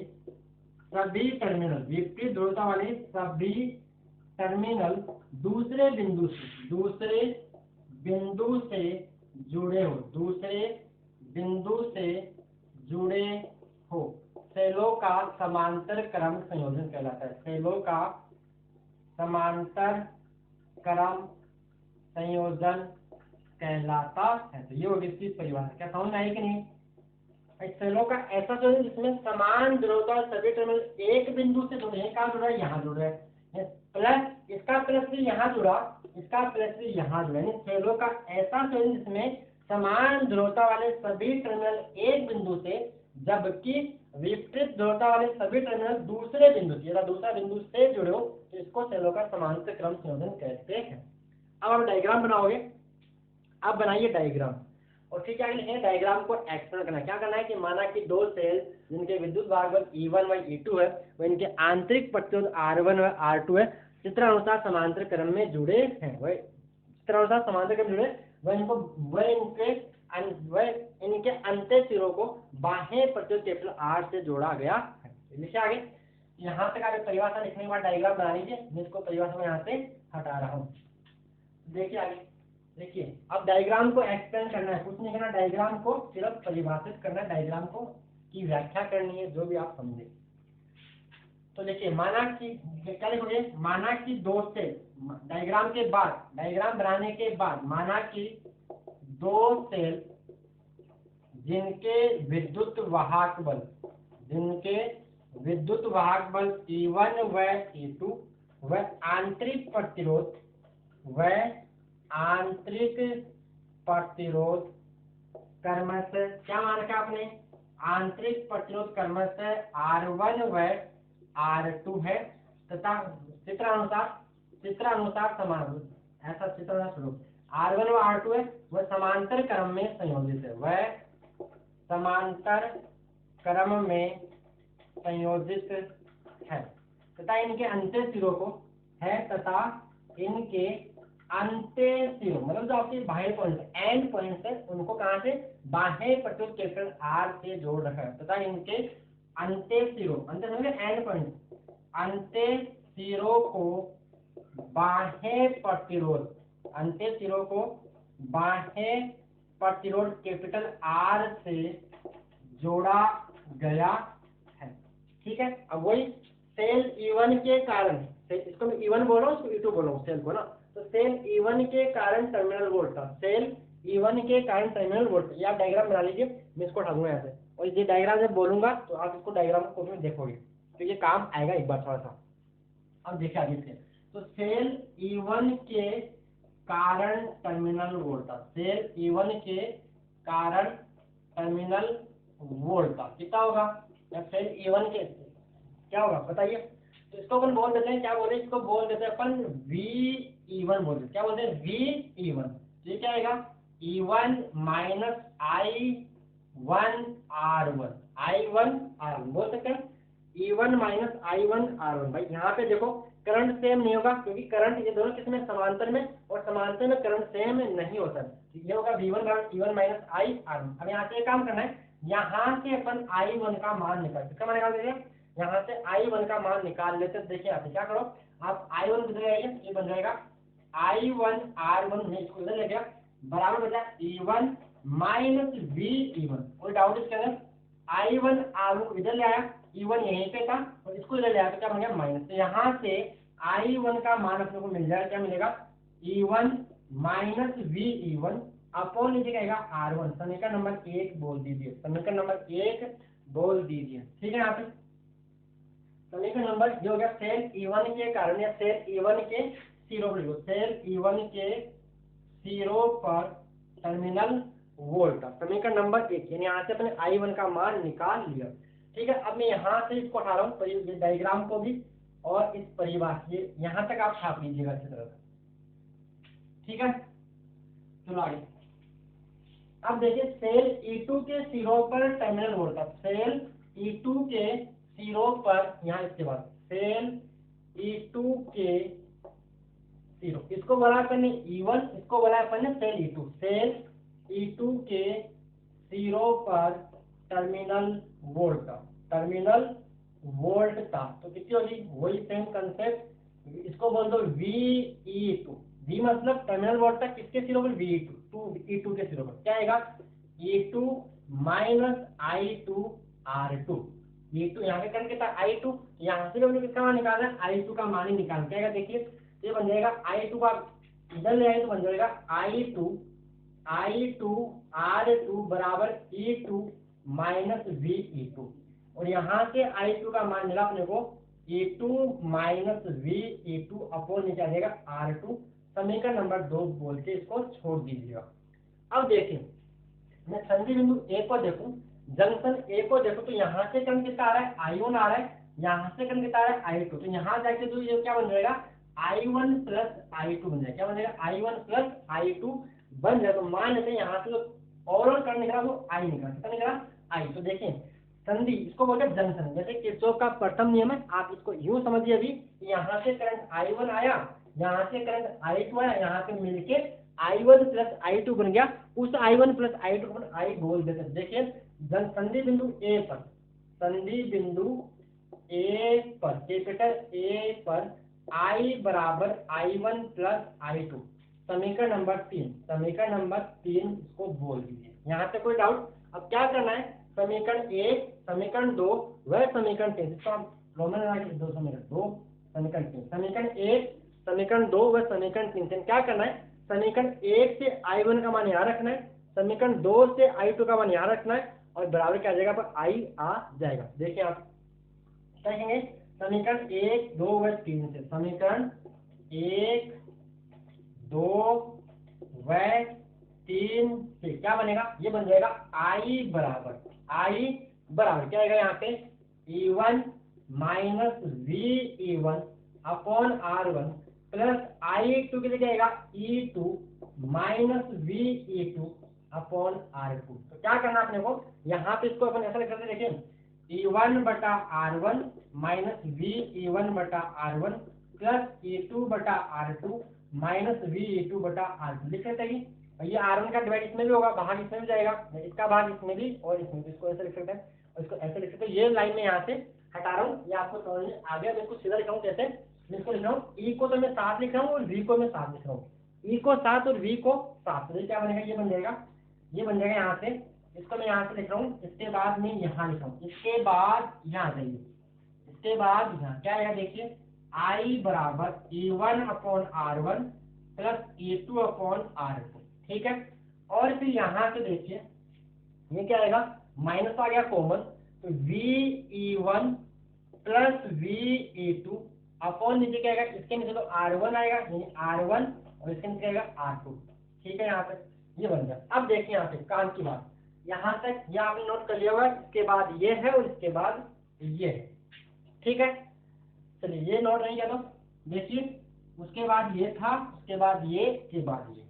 सभी टर्मिनल, विपरीत ध्रुवता वाले सभी टर्मिनल दूसरे बिंदु से, दूसरे बिंदु से जुड़े हो, दूसरे बिंदु से जुड़े हो, सेलों का समांतर क्रम संयोजन कहलाता है। सेलों का समांतर क्रम संयोजन कहलाता है। तो ये होगी इसकी परिभाषा। क्या समझ में आई कि नहीं? सेलों का ऐसा संयोजन जिसमें समान ध्रुवता सभी टर्मिनल एक बिंदु से जुड़े हैं। कहाँ जुड़ा है? यहाँ जुड़ा है। प्लस इसका प्लस भी यहाँ जुड़ा, इसका प्लस भी यहाँ जुड़ा है। सेलों का ऐसा संयोजन जिसमें समान ध्रुवता वाले सभी टर्मिनल एक बिंदु से, जबकि विपरीत ध्रुवता वाले सभी टर्मिनल दूसरे बिंदु से, या दूसरा बिंदु से जुड़े हो, तो इसको सेलों का समांतर क्रम संयोजन कहते हैं। अब आप डायग्राम बनाओगे, अब बनाइए डायग्राम, और फिर क्या लिखेंगे? डायग्राम को एक्सप्लेन करना है। क्या करना है कि माना कि दो सेल जिनके विद्युत भागफल E1 व E2 है, वह इनके आंतरिक प्रतिरोध R1 व R2 है, चित्रानुसार समांतर क्रम में जुड़े हैं। वह चित्रानुसार समांतर क्रम जुड़े, इनके अंत्य सिरों को बाह्य प्रतिरोध कैपिटल R से जोड़ा गया है। लिखे आगे। यहाँ तक आगे परिभाषा लिखने के बाद डायग्राम बना लीजिए। मैं इसको परिभाषा में यहाँ से हटा रहा हूँ। देखिए आगे, देखिए अब डायग्राम को एक्सप्लेन करना है, कुछ नहीं करना, डायग्राम को सिर्फ परिभाषित करना है, डायग्राम को की व्याख्या करनी है, जो भी आप समझे। तो देखिए, माना कि क्या लिखोगे? माना कि दो सेल, डायग्राम के बाद, डायग्राम बनाने के बाद, माना कि दो सेल जिनके विद्युत वाहक बल, जिनके विद्युत वाहक बल E1 व E2 व आंतरिक प्रतिरोध, व आंतरिक प्रतिरोध क्रमशः, क्या मान रखा आपने? आंतरिक प्रतिरोध क्रमशः R1 व R2 है, तथा चित्रानुसार समान, ऐसा चित्रानुसार स्वरूप R1 व R2 है, वह समांतर क्रम में संयोजित है, वह समांतर क्रम में संयोजित है, तथा इनके अंत्य सिरों को है, तथा इनके अंत्य सिरों, मतलब जो आपके बाह्य पॉइंट, एंड पॉइंट है, उनको कहाँ से? बाह्य प्रतिरोध कैपिटल R से जोड़ रखा है, तथा इनके अंत्य सिरों, अंत्य मतलब एंड पॉइंट, अंत्य सिरों को बाह्य प्रतिरोध, अंत्य सिरों को बाह्य प्रतिरोध कैपिटल R से जोड़ा गया है। ठीक है। अब वही सेल E1 के कारण, इसको मैं E1 बोल रहा हूँ, इसको E2 बोल रहा हूँ, सेल को ना, तो सेल E1 के कारण टर्मिनल वोल्टेज, सेल E1 के कारण टर्मिनल वोल्टेज, ये आप डायग्राम बना लीजिए, मैं इसको उठा दूंगा यहाँ से, और ये डायग्राम जब बोलूंगा तो आप इसको डायग्राम को में देखोगे, तो ये काम आएगा एक बार थोड़ा सा। अब देखिए आगे से, तो सेल E1 के कारण टर्मिनल वोल्टेज, सेल E1 के कारण टर्मिनल वोल्टेज कितना होगा? सेल E1 के क्या होगा बताइए? तो इसको अपन बोल देते हैं, क्या बोलते हैं? इसको बोल देते हैं अपन VE1 बोलते हैं। क्या बोलते हैं? VE1। तो ये क्या आएगा? E1 minus I1 R1, I1 R1 बोल सकते हैं, E1 माइनस I1 R1। भाई यहाँ पे देखो करंट सेम नहीं होगा, क्योंकि करंट ये दोनों किसमें? समांतर में, और समांतर में करंट सेम नहीं होता है। ये होगा V1 E1 minus I R1। अब यहाँ से काम करना है, यहाँ से अपन I1 का मान निकाल, किसका मान निकाल देंगे? यहाँ से I1 का मान निकाल लेते। देखिए यहाँ पे क्या करो आप, I1 किधर जाएगा? ये बन जाएगा I1 R1 में, इसको इधर ले गया, बराबर बचा E1 माइनस VE1। कोई डाउट इसके अंदर? I1 R1 इधर ले आया, E1 यहीं पे था, और इसको इधर ले आया, तो क्या बन गया? माइनस। तो यहाँ से I1 का मान अपने को मिल जाएगा, क्या मिलेगा? E1 माइनस VE1 अपॉन नीचे क्या आएगा R1, समीकरण नंबर 1 बोल दीजिए, समीकरण नंबर 1 बोल दीजिए। ठीक है, यहाँ पे समीकरण नंबर ये हो गया सेल E1 के कारण या सेल E1 के सिरों पर, सेल E1 के सिरों पर टर्मिनल वोल्ट, समीकरण नंबर 1, यानी यहाँ से अपने I1 का मान निकाल लिया। ठीक है, अब मैं यहाँ से इसको उठा रहा हूँ डायग्राम को भी, और इस परिभाषा ये यहाँ तक आप छाप लीजिएगा अच्छी तरह से। ठीक है, चलो आगे। अब देखिए सेल E2 के सिरों पर टर्मिनल वोल्ट, सेल E2 के सिरों पर, यहाँ इसके बाद सेल E2 के सिरों, इसको बोला अपन ने E1, इसको बोला अपन ने सेल E2, सेल E2 के सिरों पर टर्मिनल वोल्ट, टर्मिनल वोल्ट था, तो कितनी होगी वही सेम कंसेप्ट, इसको बोल दो VE2, V मतलब टर्मिनल वोल्ट था किसके सिरों पर, E2 के सिरों पर, क्या आएगा E2 minus I2 R2, E2 यहाँ पे करंट कितना I2, यहाँ से भी हमने किसका मान निकालना है I2 का मान ही निकालना, क्या आएगा देखिए, ये बन जाएगा I2 का इधर ले आए तो बन जाएगा I2 R2 बराबर E2 माइनस VE2, और यहाँ से I2 का मान मिला अपने को E2 माइनस VE2 अपॉन नीचे आ जाएगा R2, समीकरण नंबर 2 बोल के इसको छोड़ दीजिएगा। अब देखिए मैं संधि बिंदु ए को देखूं, जंक्शन ए को देखो, तो यहाँ से करंट कितना आ रहा है I1 आ रहा है, यहाँ से करंट कितना आ रहा है I2, तो यहाँ जाके तो ये क्या बन जाएगा I1 प्लस I2 बन जाएगा, क्या बन जाएगा I1 प्लस I2 बन जाएगा। तो मान लेते हैं यहाँ से तो ओवरऑल करंट निकला वो I निकला, कितना निकला I। तो देखिए संधि इसको बोलते हैं जंक्शन, जैसे किरचॉफ का प्रथम नियम है, आप इसको यूं समझिए, अभी यहाँ से करंट I1 आया, यहाँ से करंट I2 आया, यहाँ पे मिलके I1 प्लस I2 बन गया, उस I1 प्लस I2 को I बोल देते हैं। देखिए संधि बिंदु ए पर, संधि बिंदु ए पर, कैपिटल ए पर I बराबर I1 प्लस I2, समीकरण नंबर 3, समीकरण नंबर 3 इसको बोल दीजिए। यहाँ पे कोई डाउट? अब क्या करना है, समीकरण 1, समीकरण 2 व समीकरण 3, इसको हम रोमन लगा के 2 समीकरण 2 समीकरण 3, समीकरण 1 समीकरण 2 व समीकरण 3 से क्या करना है, समीकरण 1 से I1 का मान यहाँ रखना है, समीकरण 2 से I2 का मान यहाँ रखना है, और बराबर क्या आ जाएगा पर I आ जाएगा। देखिए आप क्या कहेंगे, समीकरण 1 2 व 3 से, समीकरण 1 2 व 3 से क्या बनेगा, ये बन जाएगा I बराबर क्या आएगा यहाँ पे E1 minus VE1 upon R1 plus I2 के लिए क्या आएगा E2 minus VE2 upon R2। तो क्या करना अपने को, यहाँ पे इसको अपन ऐसा लिख सकते हैं, देखिए E1 बटा R1 माइनस VE1 बटा R1 प्लस E2 बटा R2 माइनस VE2 बटा R2 लिख सकते हैं। ये R1 का डिवाइड इसमें भी होगा, भाग इसमें भी जाएगा, इसका भाग इसमें भी और इसमें भी, इसको ऐसे लिख सकते हैं और इसको ऐसे लिख सकते हैं। ये लाइन में यहाँ से हटा रहा हूँ, ये आपको समझ में आ गया। मैं इसको सीधा लिख रहा हूँ, कैसे मैं इसको लिख रहा हूँ, E को तो मैं 7 लिख रहा हूँ और V को मैं 7 लिख रहा हूँ, E को 7 और V को 7, तो ये क्या बनेगा, ये बन जाएगा यहाँ से, इसको मैं यहाँ से लिख रहा हूँ, इसके बाद मैं यहाँ लिख रहा हूँ, इसके बाद यहाँ जाइए, इसके बाद यहाँ क्या आएगा, देखिए I बराबर E1 upon R1 plus E2 upon R2, ठीक है। और फिर यहाँ से देखिए ये क्या आएगा, माइनस आ गया कॉमन, तो VE1 प्लस VE2 अपॉन नीचे क्या आएगा, इसके नीचे तो R1 आएगा, यानी R1 और इसके नीचे आएगा R2, ठीक है। यहाँ पे ये बन गया। अब देखिए यहाँ पे काम की बात, यहाँ तक ये आपने नोट कर लिया होगा, इसके बाद ये है और इसके बाद ये है, ठीक है। चलिए ये नोट नहीं किया तो देखिए, उसके बाद ये था, उसके बाद ये, के बाद ये।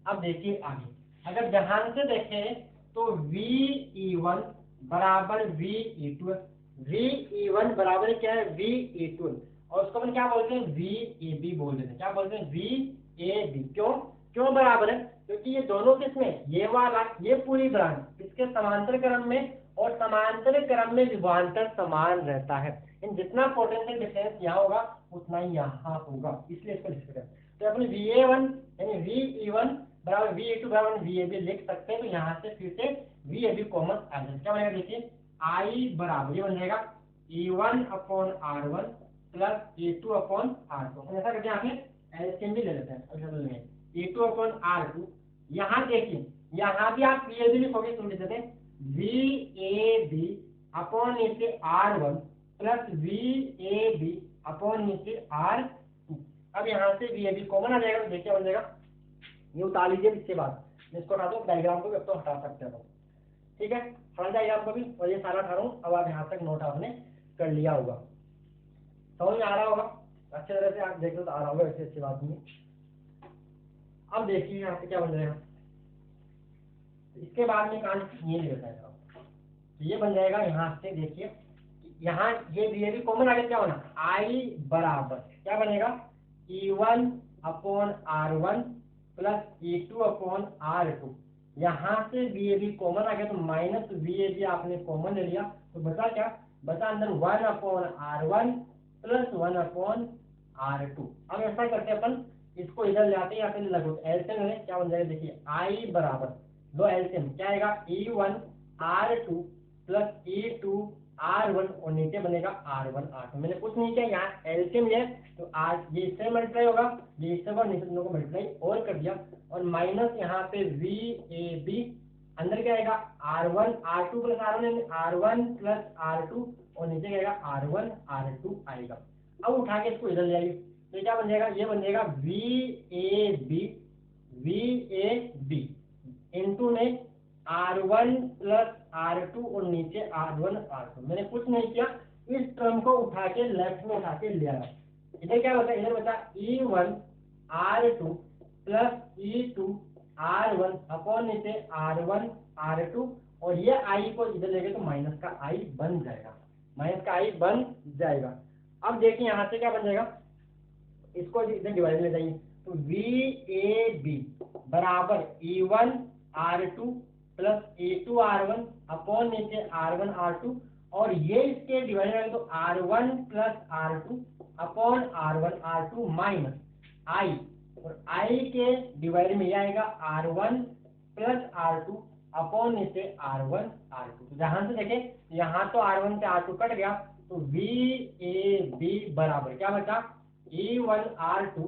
अब देखिए आगे, अगर ध्यान से देखें तो VE1 बराबर VE2, VE1 बराबर क्या है VE2, और उसको अपन क्या बोलते हैं VAB बोल देते हैं, क्या बोलते हैं VAB। क्यों बराबर है, क्योंकि ये दोनों किसमें, ये वाला ये पूरी ब्रांच इसके समांतर क्रम में, और समांतर क्रम में विभवांतर समान रहता है, इन जितना पोटेंशियल डिफरेंस यहाँ होगा उतना ही यहाँ होगा, इसलिए इसको लिख सकते हैं। तो अपने VA1 यानी VE1 बराबर VA2 बराबर VAB लिख सकते हैं। तो यहाँ से फिर से VAB कॉमन आ जाएगा, क्या बनेगा देखिए I बराबर ये बन जाएगा E1 upon R1 plus E2 upon R2, ऐसा करके यहाँ पे एलसीएम भी ले लेते हैं, E2 अपॉन R2 यहाँ देखिए, यहाँ भी आप वी ए बी लिखोगे तो लिख देते हैं वी ए बी अपॉन नीचे R1 plus V A B upon नीचे R2। अब यहाँ से वी ए बी कॉमन आ जाएगा तो देखिए बन जाएगा, ये उतार लीजिए इसके बाद इसको हटा दो, डायग्राम को भी अब तो हटा सकते हैं। ठीक है, हटा डायग्राम को भी, और ये सारा हटा रहा हूँ। अब आप यहाँ तक नोट आपने कर लिया होगा, समझ में आ रहा होगा, अच्छे तरह से आप देख लो तो आ रहा होगा, ऐसी अच्छी बात नहीं। अब देखिए यहाँ पे क्या बन जाएगा, इसके बाद में कान ये ले जाएगा, तो ये बन जाएगा यहाँ से। देखिए यहाँ ये भी कॉमन आगे क्या होना, आई बराबर क्या बनेगा E1 upon R1 plus E2 upon R2। यहाँ से वी ए बी कॉमन आ गया तो माइनस वी ए बी आपने कॉमन ले लिया, तो बचा क्या, बचा अंदर 1 upon R1 plus 1 upon R2। अब ऐसा करते हैं अपन, इसको इधर ले आते हैं, यहाँ पे लगो एलसीएम है, क्या बन जाएगा देखिए आई बराबर लो एलसीएम क्या आएगा E1 R2 plus E2 R1 और नीचे बनेगा R1 R2। मैंने कुछ नहीं किया, यहाँ एलसीएम लिया तो आज ये इससे मल्टीप्लाई होगा, ये इससे और नीचे दोनों को मल्टीप्लाई और कर दिया, और माइनस यहाँ पे वी ए बी अंदर क्या आएगा R1 R2 plus R1 R1 plus R2 और नीचे क्या आएगा R1 R2 आएगा। अब उठा के इसको इधर ले आइए तो क्या बन जाएगा, ये बन जाएगा वी ए बी इंटू में R1 प्लस R2 और नीचे R1 R2। मैंने कुछ नहीं किया, इस टर्म को उठा के लेफ्ट में उठा के ले आया। इधर क्या बचा, इधर बचा E1 R2 plus E2 R1 upon नीचे R1 R2, और ये I को इधर लेके तो माइनस का I बन जाएगा, माइनस का I बन जाएगा। अब देखिए यहाँ से क्या बन जाएगा, इसको इधर डिवाइड ले जाइए तो वी ए बी बराबर E1 R2 plus E2 R1 upon नीचे R1 R2, और ये इसके डिवाइड करेंगे तो R1 plus R2 upon R1 R2 minus I, और I के डिवाइड में ये आएगा R1 प्लस R2 अपॉन नीचे R1 R2। तो जहां से देखें यहाँ तो R1 से R2 कट गया, तो वी ए बी बराबर क्या बचा E1 R2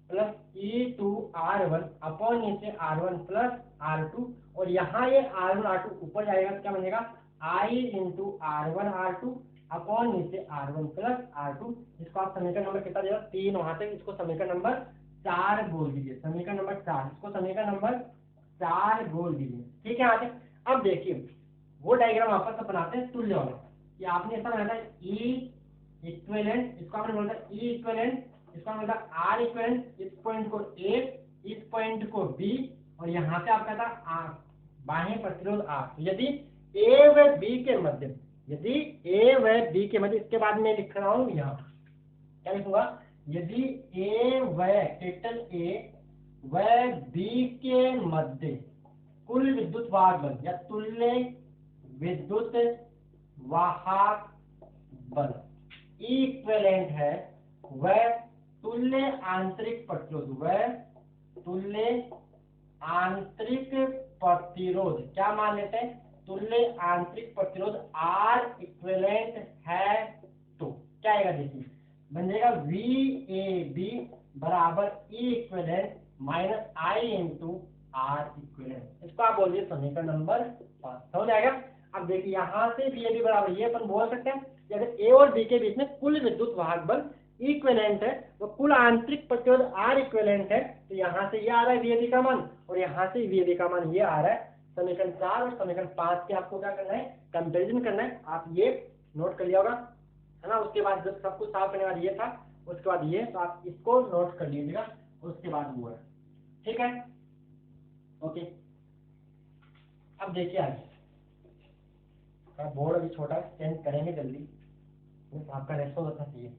plus E2 R1 upon नीचे R1 प्लस R2, और यहाँ ये R1 R2 ऊपर जाएगा तो क्या बनेगा I into R1 R2 upon नीचे R1 प्लस R2। इसको आप समीकरण नंबर कितना देगा 3, वहां तक इसको समीकरण नंबर 4 बोल दीजिए, समीकरण नंबर 4, इसको समीकरण नंबर 4 बोल दीजिए। ठीक है आगे, अब देखिए वो डायग्राम वापस बनाते हैं तुल्य वाला, कि आपने ऐसा बनाया था E इक्विवेलेंट, इसको आपने बोला था E इक्विवेलेंट, इसका मतलब R इक्विवेलेंट, इस पॉइंट को A, इस पॉइंट को B, और यहाँ पे आपका था बाह्य प्रतिरोध R। यदि A व B के मध्य, यदि A व B के मध्य, इसके बाद मैं लिख रहा हूँ यहाँ क्या लिखूंगा, यदि A व कैपिटल A व B के मध्य कुल विद्युत वाहक बल या तुल्य विद्युत वाहक बल इक्विवेलेंट है, वह तुल्य आंतरिक प्रतिरोध, वह तुल्य आंतरिक प्रतिरोध क्या मान लेते हैं, तुल्य आंतरिक प्रतिरोध R इक्विवेलेंट है, तो क्या आएगा देखिए बन जाएगा वी ए बी बराबर E equivalent minus I into R equivalent. इसको आप बोलिए समीकरण नंबर 5, समझ आएगा। अब देखिए यहाँ से वी ए बी बराबर, ये अपन बोल सकते हैं कि अगर ए और बी के बीच में कुल विद्युत वाहक बल इक्विवेलेंट है, तो कुल आंतरिक प्रतिरोध R इक्विवेलेंट है, तो यहाँ से ये आ रहा है वी ए बी का मान, और यहाँ से वी ए बी का मान ये आ रहा है। समीकरण 4 और समीकरण 5 के आपको क्या करना है, कंपेरिजन करना है। आप ये नोट कर लिया होगा है ना, उसके बाद जब सब कुछ साफ करने वाला ये था, उसके बाद ये, तो आप इसको नोट कर लीजिएगा, उसके बाद वो है, ठीक है ओके। अब देखिए आगे, बोर्ड अभी छोटा चेंज करेंगे जल्दी, आपका रेस्पॉन्स अच्छा चाहिए।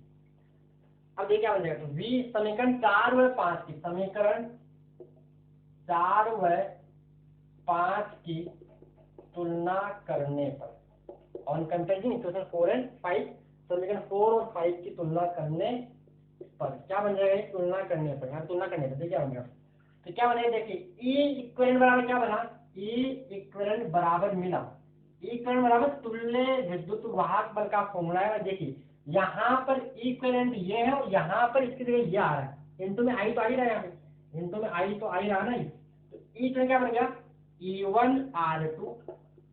अब देखिए क्या बन जाएगा, तो वी समीकरण 4 व 5 की, समीकरण 4 व 5 की तुलना करने पर, ऑन कंपेरिजन इक्वेशन 4 एंड 5, समीकरण 4 और 5 की तुलना करने पर क्या बन जाएगा, तुलना करने पर, यहाँ तुलना करने पर देखिए क्या बन जाएगा, तो क्या बनेगा देखिए E इक्विवेलेंट बराबर क्या बना, E इक्विवेलेंट बराबर मिला, E इक्विवेलेंट बराबर तुल्य विद्युत वाहक बल का फॉर्मूला है। देखिए यहाँ पर इक्विवेलेंट ये है, और यहाँ पर इसकी जगह ये आ रहा है, इनटू में I तो आ ही रहा है, यहाँ पे इनटू में I तो आ ही रहा ना, तो ई इक्विवेलेंट क्या बन गया, E1R2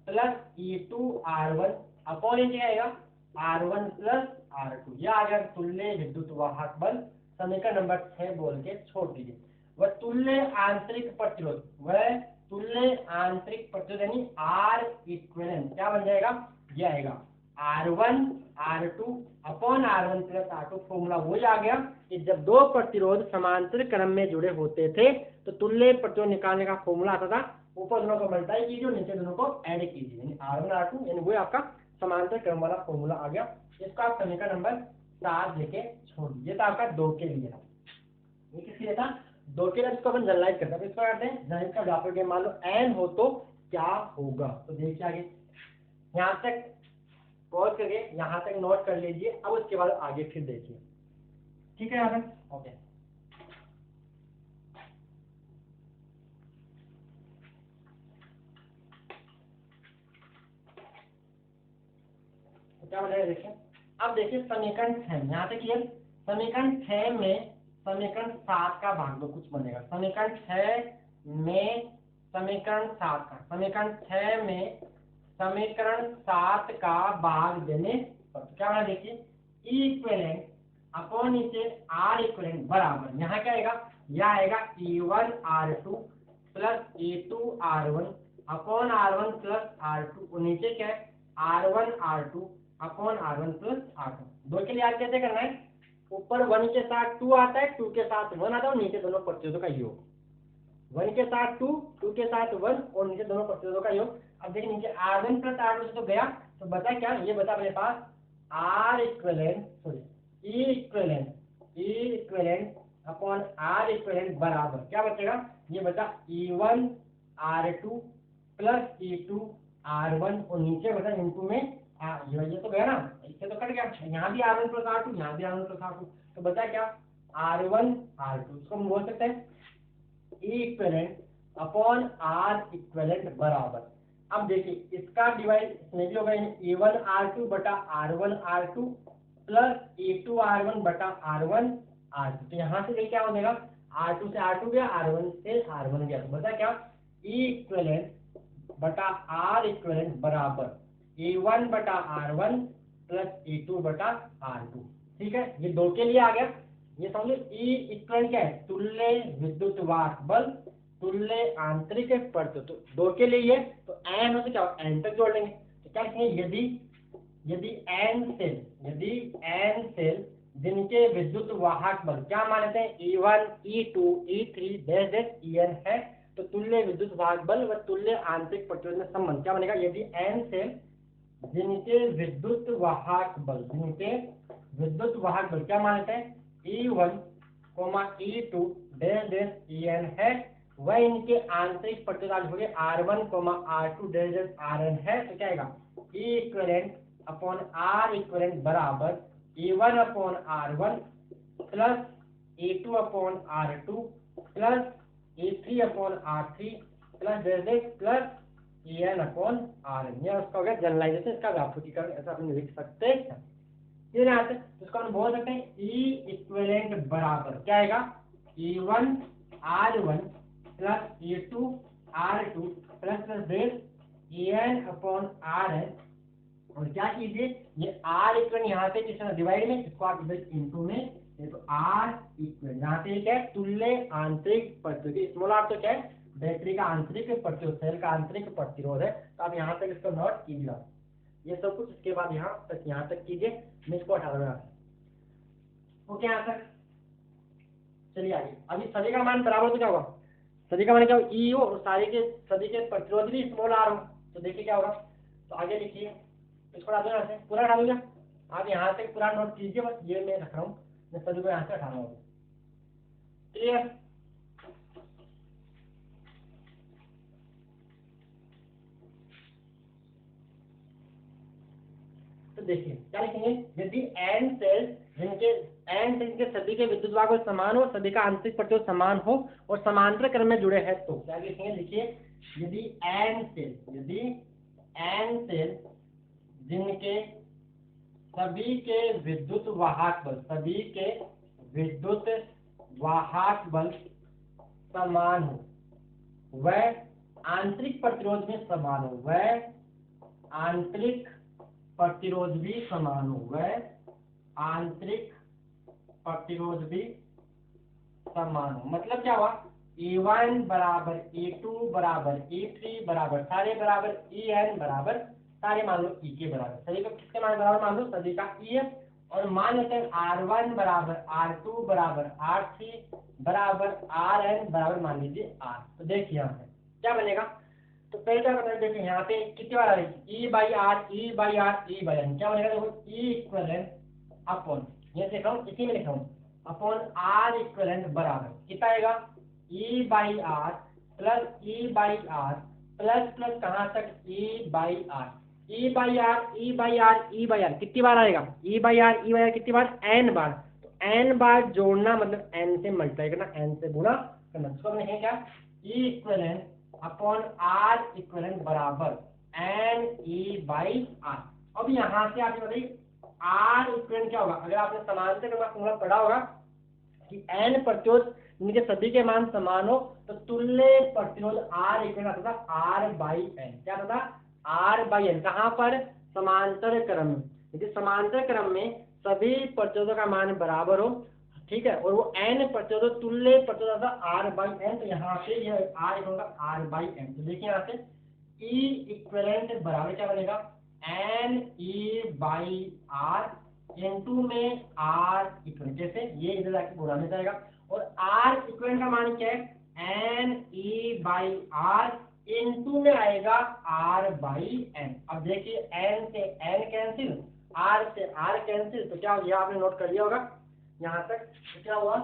प्लस E2R1 अपॉन ये क्या आएगा, R1 प्लस R2। यह आ गया तुल्य विद्युत वाहक बल। समीकरण नंबर 6 बोल के छोड़ दीजिए। वह तुल्य आंतरिक प्रतिरोध, वह तुल्य आंतरिक प्रतिरोध यानी आर इक्विवेलेंट क्या बन जाएगा, यह आएगा R1 R2 upon R1 plus R2। Formula वही आ गया कि जब दो प्रतिरोध समांतर क्रम में जुड़े होते थे तो तुल्य प्रतिरोध निकालने का फॉर्मूला आता था, ऊपर दोनों को मल्टीप्लाई कीजिए और नीचे दोनों को ऐड कीजिए, यानी R1 R2, यानी वही आपका समांतर क्रम वाला फॉर्मूला आ गया। इसको आप समीकरण नंबर 7 लेके छोड़ दीजिए। तो आपका 2 के लिए था, ये किसके लिए था, 2 के लिए। इसको अपन जनरलाइज करते हैं। इसको करते हैं जनरलाइज का व्यापक गेम, मान लो n हो तो क्या होगा। तो देखिए आगे यहाँ तक पॉज करके यहाँ तक नोट कर लीजिए, अब उसके बाद आगे फिर देखिए, ठीक है। यहाँ तक ओके। तो क्या बनेगा देखिए, अब देखिए समीकरण 6 यहाँ तक क्लियर। समीकरण 6 में समीकरण 7 का भाग दो कुछ बनेगा। समीकरण 6 में समीकरण 7 का, समीकरण 6 में समीकरण 7 का भाग देने पर क्या बना देखिए, ई इक्विवेलेंट अपॉन नीचे आर इक्विवेलेंट बराबर, यहाँ क्या आएगा, यह आएगा E1R2 plus E2R1 upon R1 plus R2 और नीचे क्या है R1R2 upon R1 plus R2। दो के लिए याद कैसे करना है, ऊपर 1 के साथ 2 आता है, 2 के साथ 1 आता है और नीचे दोनों प्रतिरोधों का योग। 1 के साथ 2, 2 के साथ 1 और नीचे दोनों प्रतिरोधों का योग। अब देखिए नीचे R1 प्लस R2 से तो गया, तो बचा क्या, ये बचा मेरे पास R equivalent, sorry E equivalent upon R equivalent बराबर क्या बचेगा, ये बचा E1R2 प्लस E2R1 और नीचे बचा इनटू में ये तो गया ना, इससे तो कट गया, यहाँ भी R1 प्लस R2, यहाँ भी R1 प्लस R2, तो बचा क्या R1 R2। इसको हम बोल सकते हैं E equivalent upon R equivalent बराबर। अब देखिए इसका डिवाइड इसमें भी होगा, E1R2 बटा R1 R2 प्लस E2R1 बटा R1 R2। तो यहाँ से क्या हो जाएगा, R2 से R2 गया, R1 से R1 गया, तो बचा क्या E इक्विवेलेंट बटा R इक्विवेलेंट बराबर E1 बटा R1 प्लस E2 बटा R2। ठीक है, ये 2 के लिए आ गया। ये समझ E इक्विवेलेंट क्या है, तुल्य विद्युत वाहक बल, तुल्य आंतरिक प्रतिरोध। तो 2 के लिए ये तो n हो तो क्या n तक जोड़ लेंगे। तो क्या लिखेंगे, यदि n सेल जिनके विद्युत वाहक बल क्या मान लेते हैं E1 E2 E3 En है, तो तुल्य विद्युत वाहक बल व तुल्य आंतरिक प्रतिरोध में संबंध क्या बनेगा, यदि n सेल जिनके विद्युत वाहक बल क्या मान लेते हैं E1 E2 En है, वह इनके आंतरिक प्रतिरोध हो गए R1 R2 Rn है, तो क्या आएगा E equivalent upon R equivalent बराबर E1 upon R1 plus E2 upon R2 plus E3 upon R3 plus En upon Rn। यह उसका हो गया जनरलाइजेशन, इसका व्यापकीकरण ऐसा अपन लिख सकते हैं। फिर यहाँ से इसको हम बोल सकते हैं E इक्विवेलेंट बराबर क्या आएगा, E1 R1 plus E2 R2 plus En upon Rn। और क्या कीजिए, ये R इक्विवेलेंट यहाँ पे किस डिवाइड में, इसको आप इधर इंटू में, तो R इक्विवेलेंट यहाँ पे क्या है, तुल्य आंतरिक प्रतिरोध। स्मॉल r तो क्या है, बैटरी का आंतरिक प्रतिरोध, सेल का आंतरिक प्रतिरोध है। तो आप यहाँ तक इसको नोट कीजिए, ये सब कुछ। इसके बाद यहाँ तक कीजिए, मैं इसको हटा दूंगा। ओके, यहाँ तक चलिए आगे। अभी सभी का मान बराबर तो क्या होगा, सभी का मान क्या हो, E हो और सभी के प्रतिरोध भी स्मॉल r हो। तो देखिए क्या होगा, तो आगे लिखिए, इसको हटा दूंगा, यहाँ से पूरा हटा दूंगा। आप यहाँ तक पूरा नोट कीजिए, बस ये मैं रख रहा हूँ, मैं सभी को यहाँ से हटा रहा हूँ। क्लियर। तो देखिए क्या लिखेंगे, यदि n सेल जिनके सभी के विद्युत वाहक समान हो, सभी का आंतरिक प्रतिरोध समान हो और समांतर क्रम में जुड़े हैं, तो क्या लिखेंगे, लिखिए यदि n सेल जिनके सभी के विद्युत वाहक बल समान हो, वह आंतरिक प्रतिरोध में समान हो, वह आंतरिक प्रतिरोध भी समान हो, वह आंतरिक प्रतिरोध भी समान हो। मतलब क्या हुआ, E1 बराबर E2 बराबर E3 बराबर सारे बराबर En बराबर सारे मान लो E के बराबर, सभी को किसके मान बराबर मान लो, सभी का E है। और मान लेते हैं R1 बराबर R2 बराबर R3 बराबर Rn बराबर मान लीजिए R। तो देखिए यहाँ पे क्या बनेगा, तो पहले क्या करना है, देखिए यहाँ पे कितनी बार आ रही है, E by R E by R E by N, क्या बनेगा देखो, E इक्वलेंट अपॉन, ये लिख रहा हूँ इसी में लिख रहा हूँ, अपॉन R इक्वलेंट बराबर कितना आएगा, E by R plus E by R plus plus कहाँ तक E by R, E by R E by R E by R कितनी बार आएगा, E by R E by R कितनी बार, N बार। तो N बार जोड़ना मतलब N से मल्टीप्लाई करना, N से गुणा करना, इसको हमने है क्या, E equivalent upon R equivalent बराबर N E बाई आर। अब यहाँ से आपने बताइए R इक्वलेंट क्या होगा, अगर आपने समांतर का फॉर्मूला पढ़ा होगा कि N प्रतिरोध इनके सभी के मान समान हो तो तुल्य प्रतिरोध R इक्वल आता था R बाई एन, क्या आता था R बाई एन, कहाँ पर, समांतर क्रम में। यदि समांतर क्रम में सभी प्रतिरोधों का मान बराबर हो, ठीक है, और वो N प्रतिरोध तुल्य प्रतिरोध आता R बाई एन, तो यहाँ पे यह R इक्वल होगा R बाई एन। तो देखिए यहाँ से E इक्वलेंट बराबर क्या बनेगा, N E by R N2 में R इक्वलेंट, जैसे ये इधर जाके गुणा में जाएगा, और R इक्वलेंट का मान क्या है, N E by R N2 में आएगा R बाई N। अब देखिए N से N कैंसिल, R से R कैंसिल, तो क्या हो गया, आपने नोट कर लिया होगा यहाँ तक, तो क्या हुआ,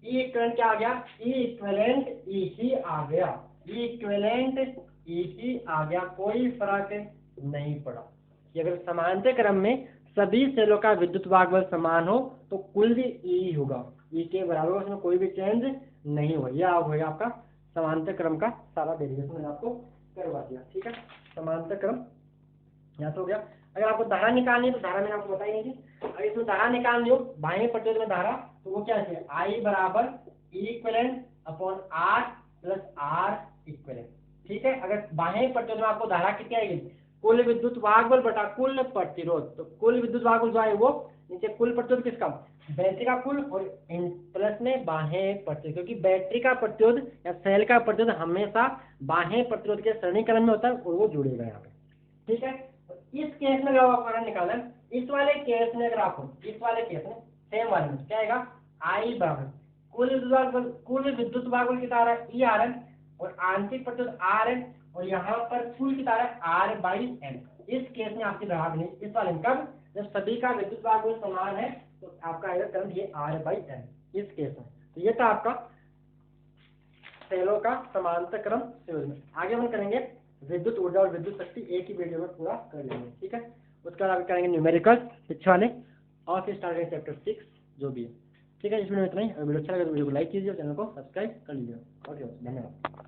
E इक्वलेंट क्या आ गया, E इक्वलेंट E ही आ गया, E इक्वलेंट E ही आ गया, कोई फर्क नहीं पड़ा कि अगर समांतर क्रम में सभी सेलों का विद्युत भागफल समान हो तो कुल भी E होगा, E के बराबर, उसमें कोई भी चेंज नहीं होगा। यह होगा आपका समांतर क्रम का सारा डेरिवेशन मैंने आपको करवा दिया, ठीक है। समांतर क्रम यहाँ तो हो गया। अगर आपको धारा निकालनी है तो धारा मैंने आपको बताई नहीं थी, अगर इसमें धारा निकालनी हो बाह्य प्रतिरोध में धारा, तो वो क्या है, I बराबर E equivalent upon R plus R equivalent, ठीक है। अगर बाह्य प्रतिरोध में आपको धारा कितनी आएगी, कुल विद्युत भागबल बटा कुल प्रतिरोध, तो कुल विद्युत भागबल जो है वो नीचे कुल प्रतिरोध किसका, बैटरी का कुल, और प्लस में बाह्य प्रतिरोध, क्योंकि बैटरी का प्रतिरोध या सेल का प्रतिरोध हमेशा बाह्य प्रतिरोध के सरणीकरण में होता है और वो जुड़ेगा यहाँ पे, ठीक है। इस केस में आपको करंट निकालना है, इस वाले केस में अगर आपको, इस वाले केस में सेम वाले में क्या आएगा, I बराबर कुल विद्युत भागबल कितना आ रहा है, E आ रहा है, और आंतरिक प्रतिरोध R है, और यहाँ पर कुल कितना आ रहा है R बाई एन। इस केस में आपकी धारा नहीं, इस वाले में कब, जब सभी का विद्युत भागफल समान है तो आपका आएगा करंट ये R बाई एन इस केस में। तो ये था आपका सेलों का समांतर क्रम संयोजन। आगे हम करेंगे विद्युत ऊर्जा और विद्युत शक्ति, एक ही वीडियो में पूरा कर लेंगे, ठीक है। उसके बाद आगे करेंगे न्यूमेरिकल पिछले वाले, और फिर स्टार्ट करेंगे चैप्टर 6 जो भी है, ठीक है। इस वीडियो में इतना ही। अगर वीडियो अच्छा लगे तो वीडियो को लाइक कीजिए और चैनल को सब्सक्राइब कर लीजिए। ओके, धन्यवाद।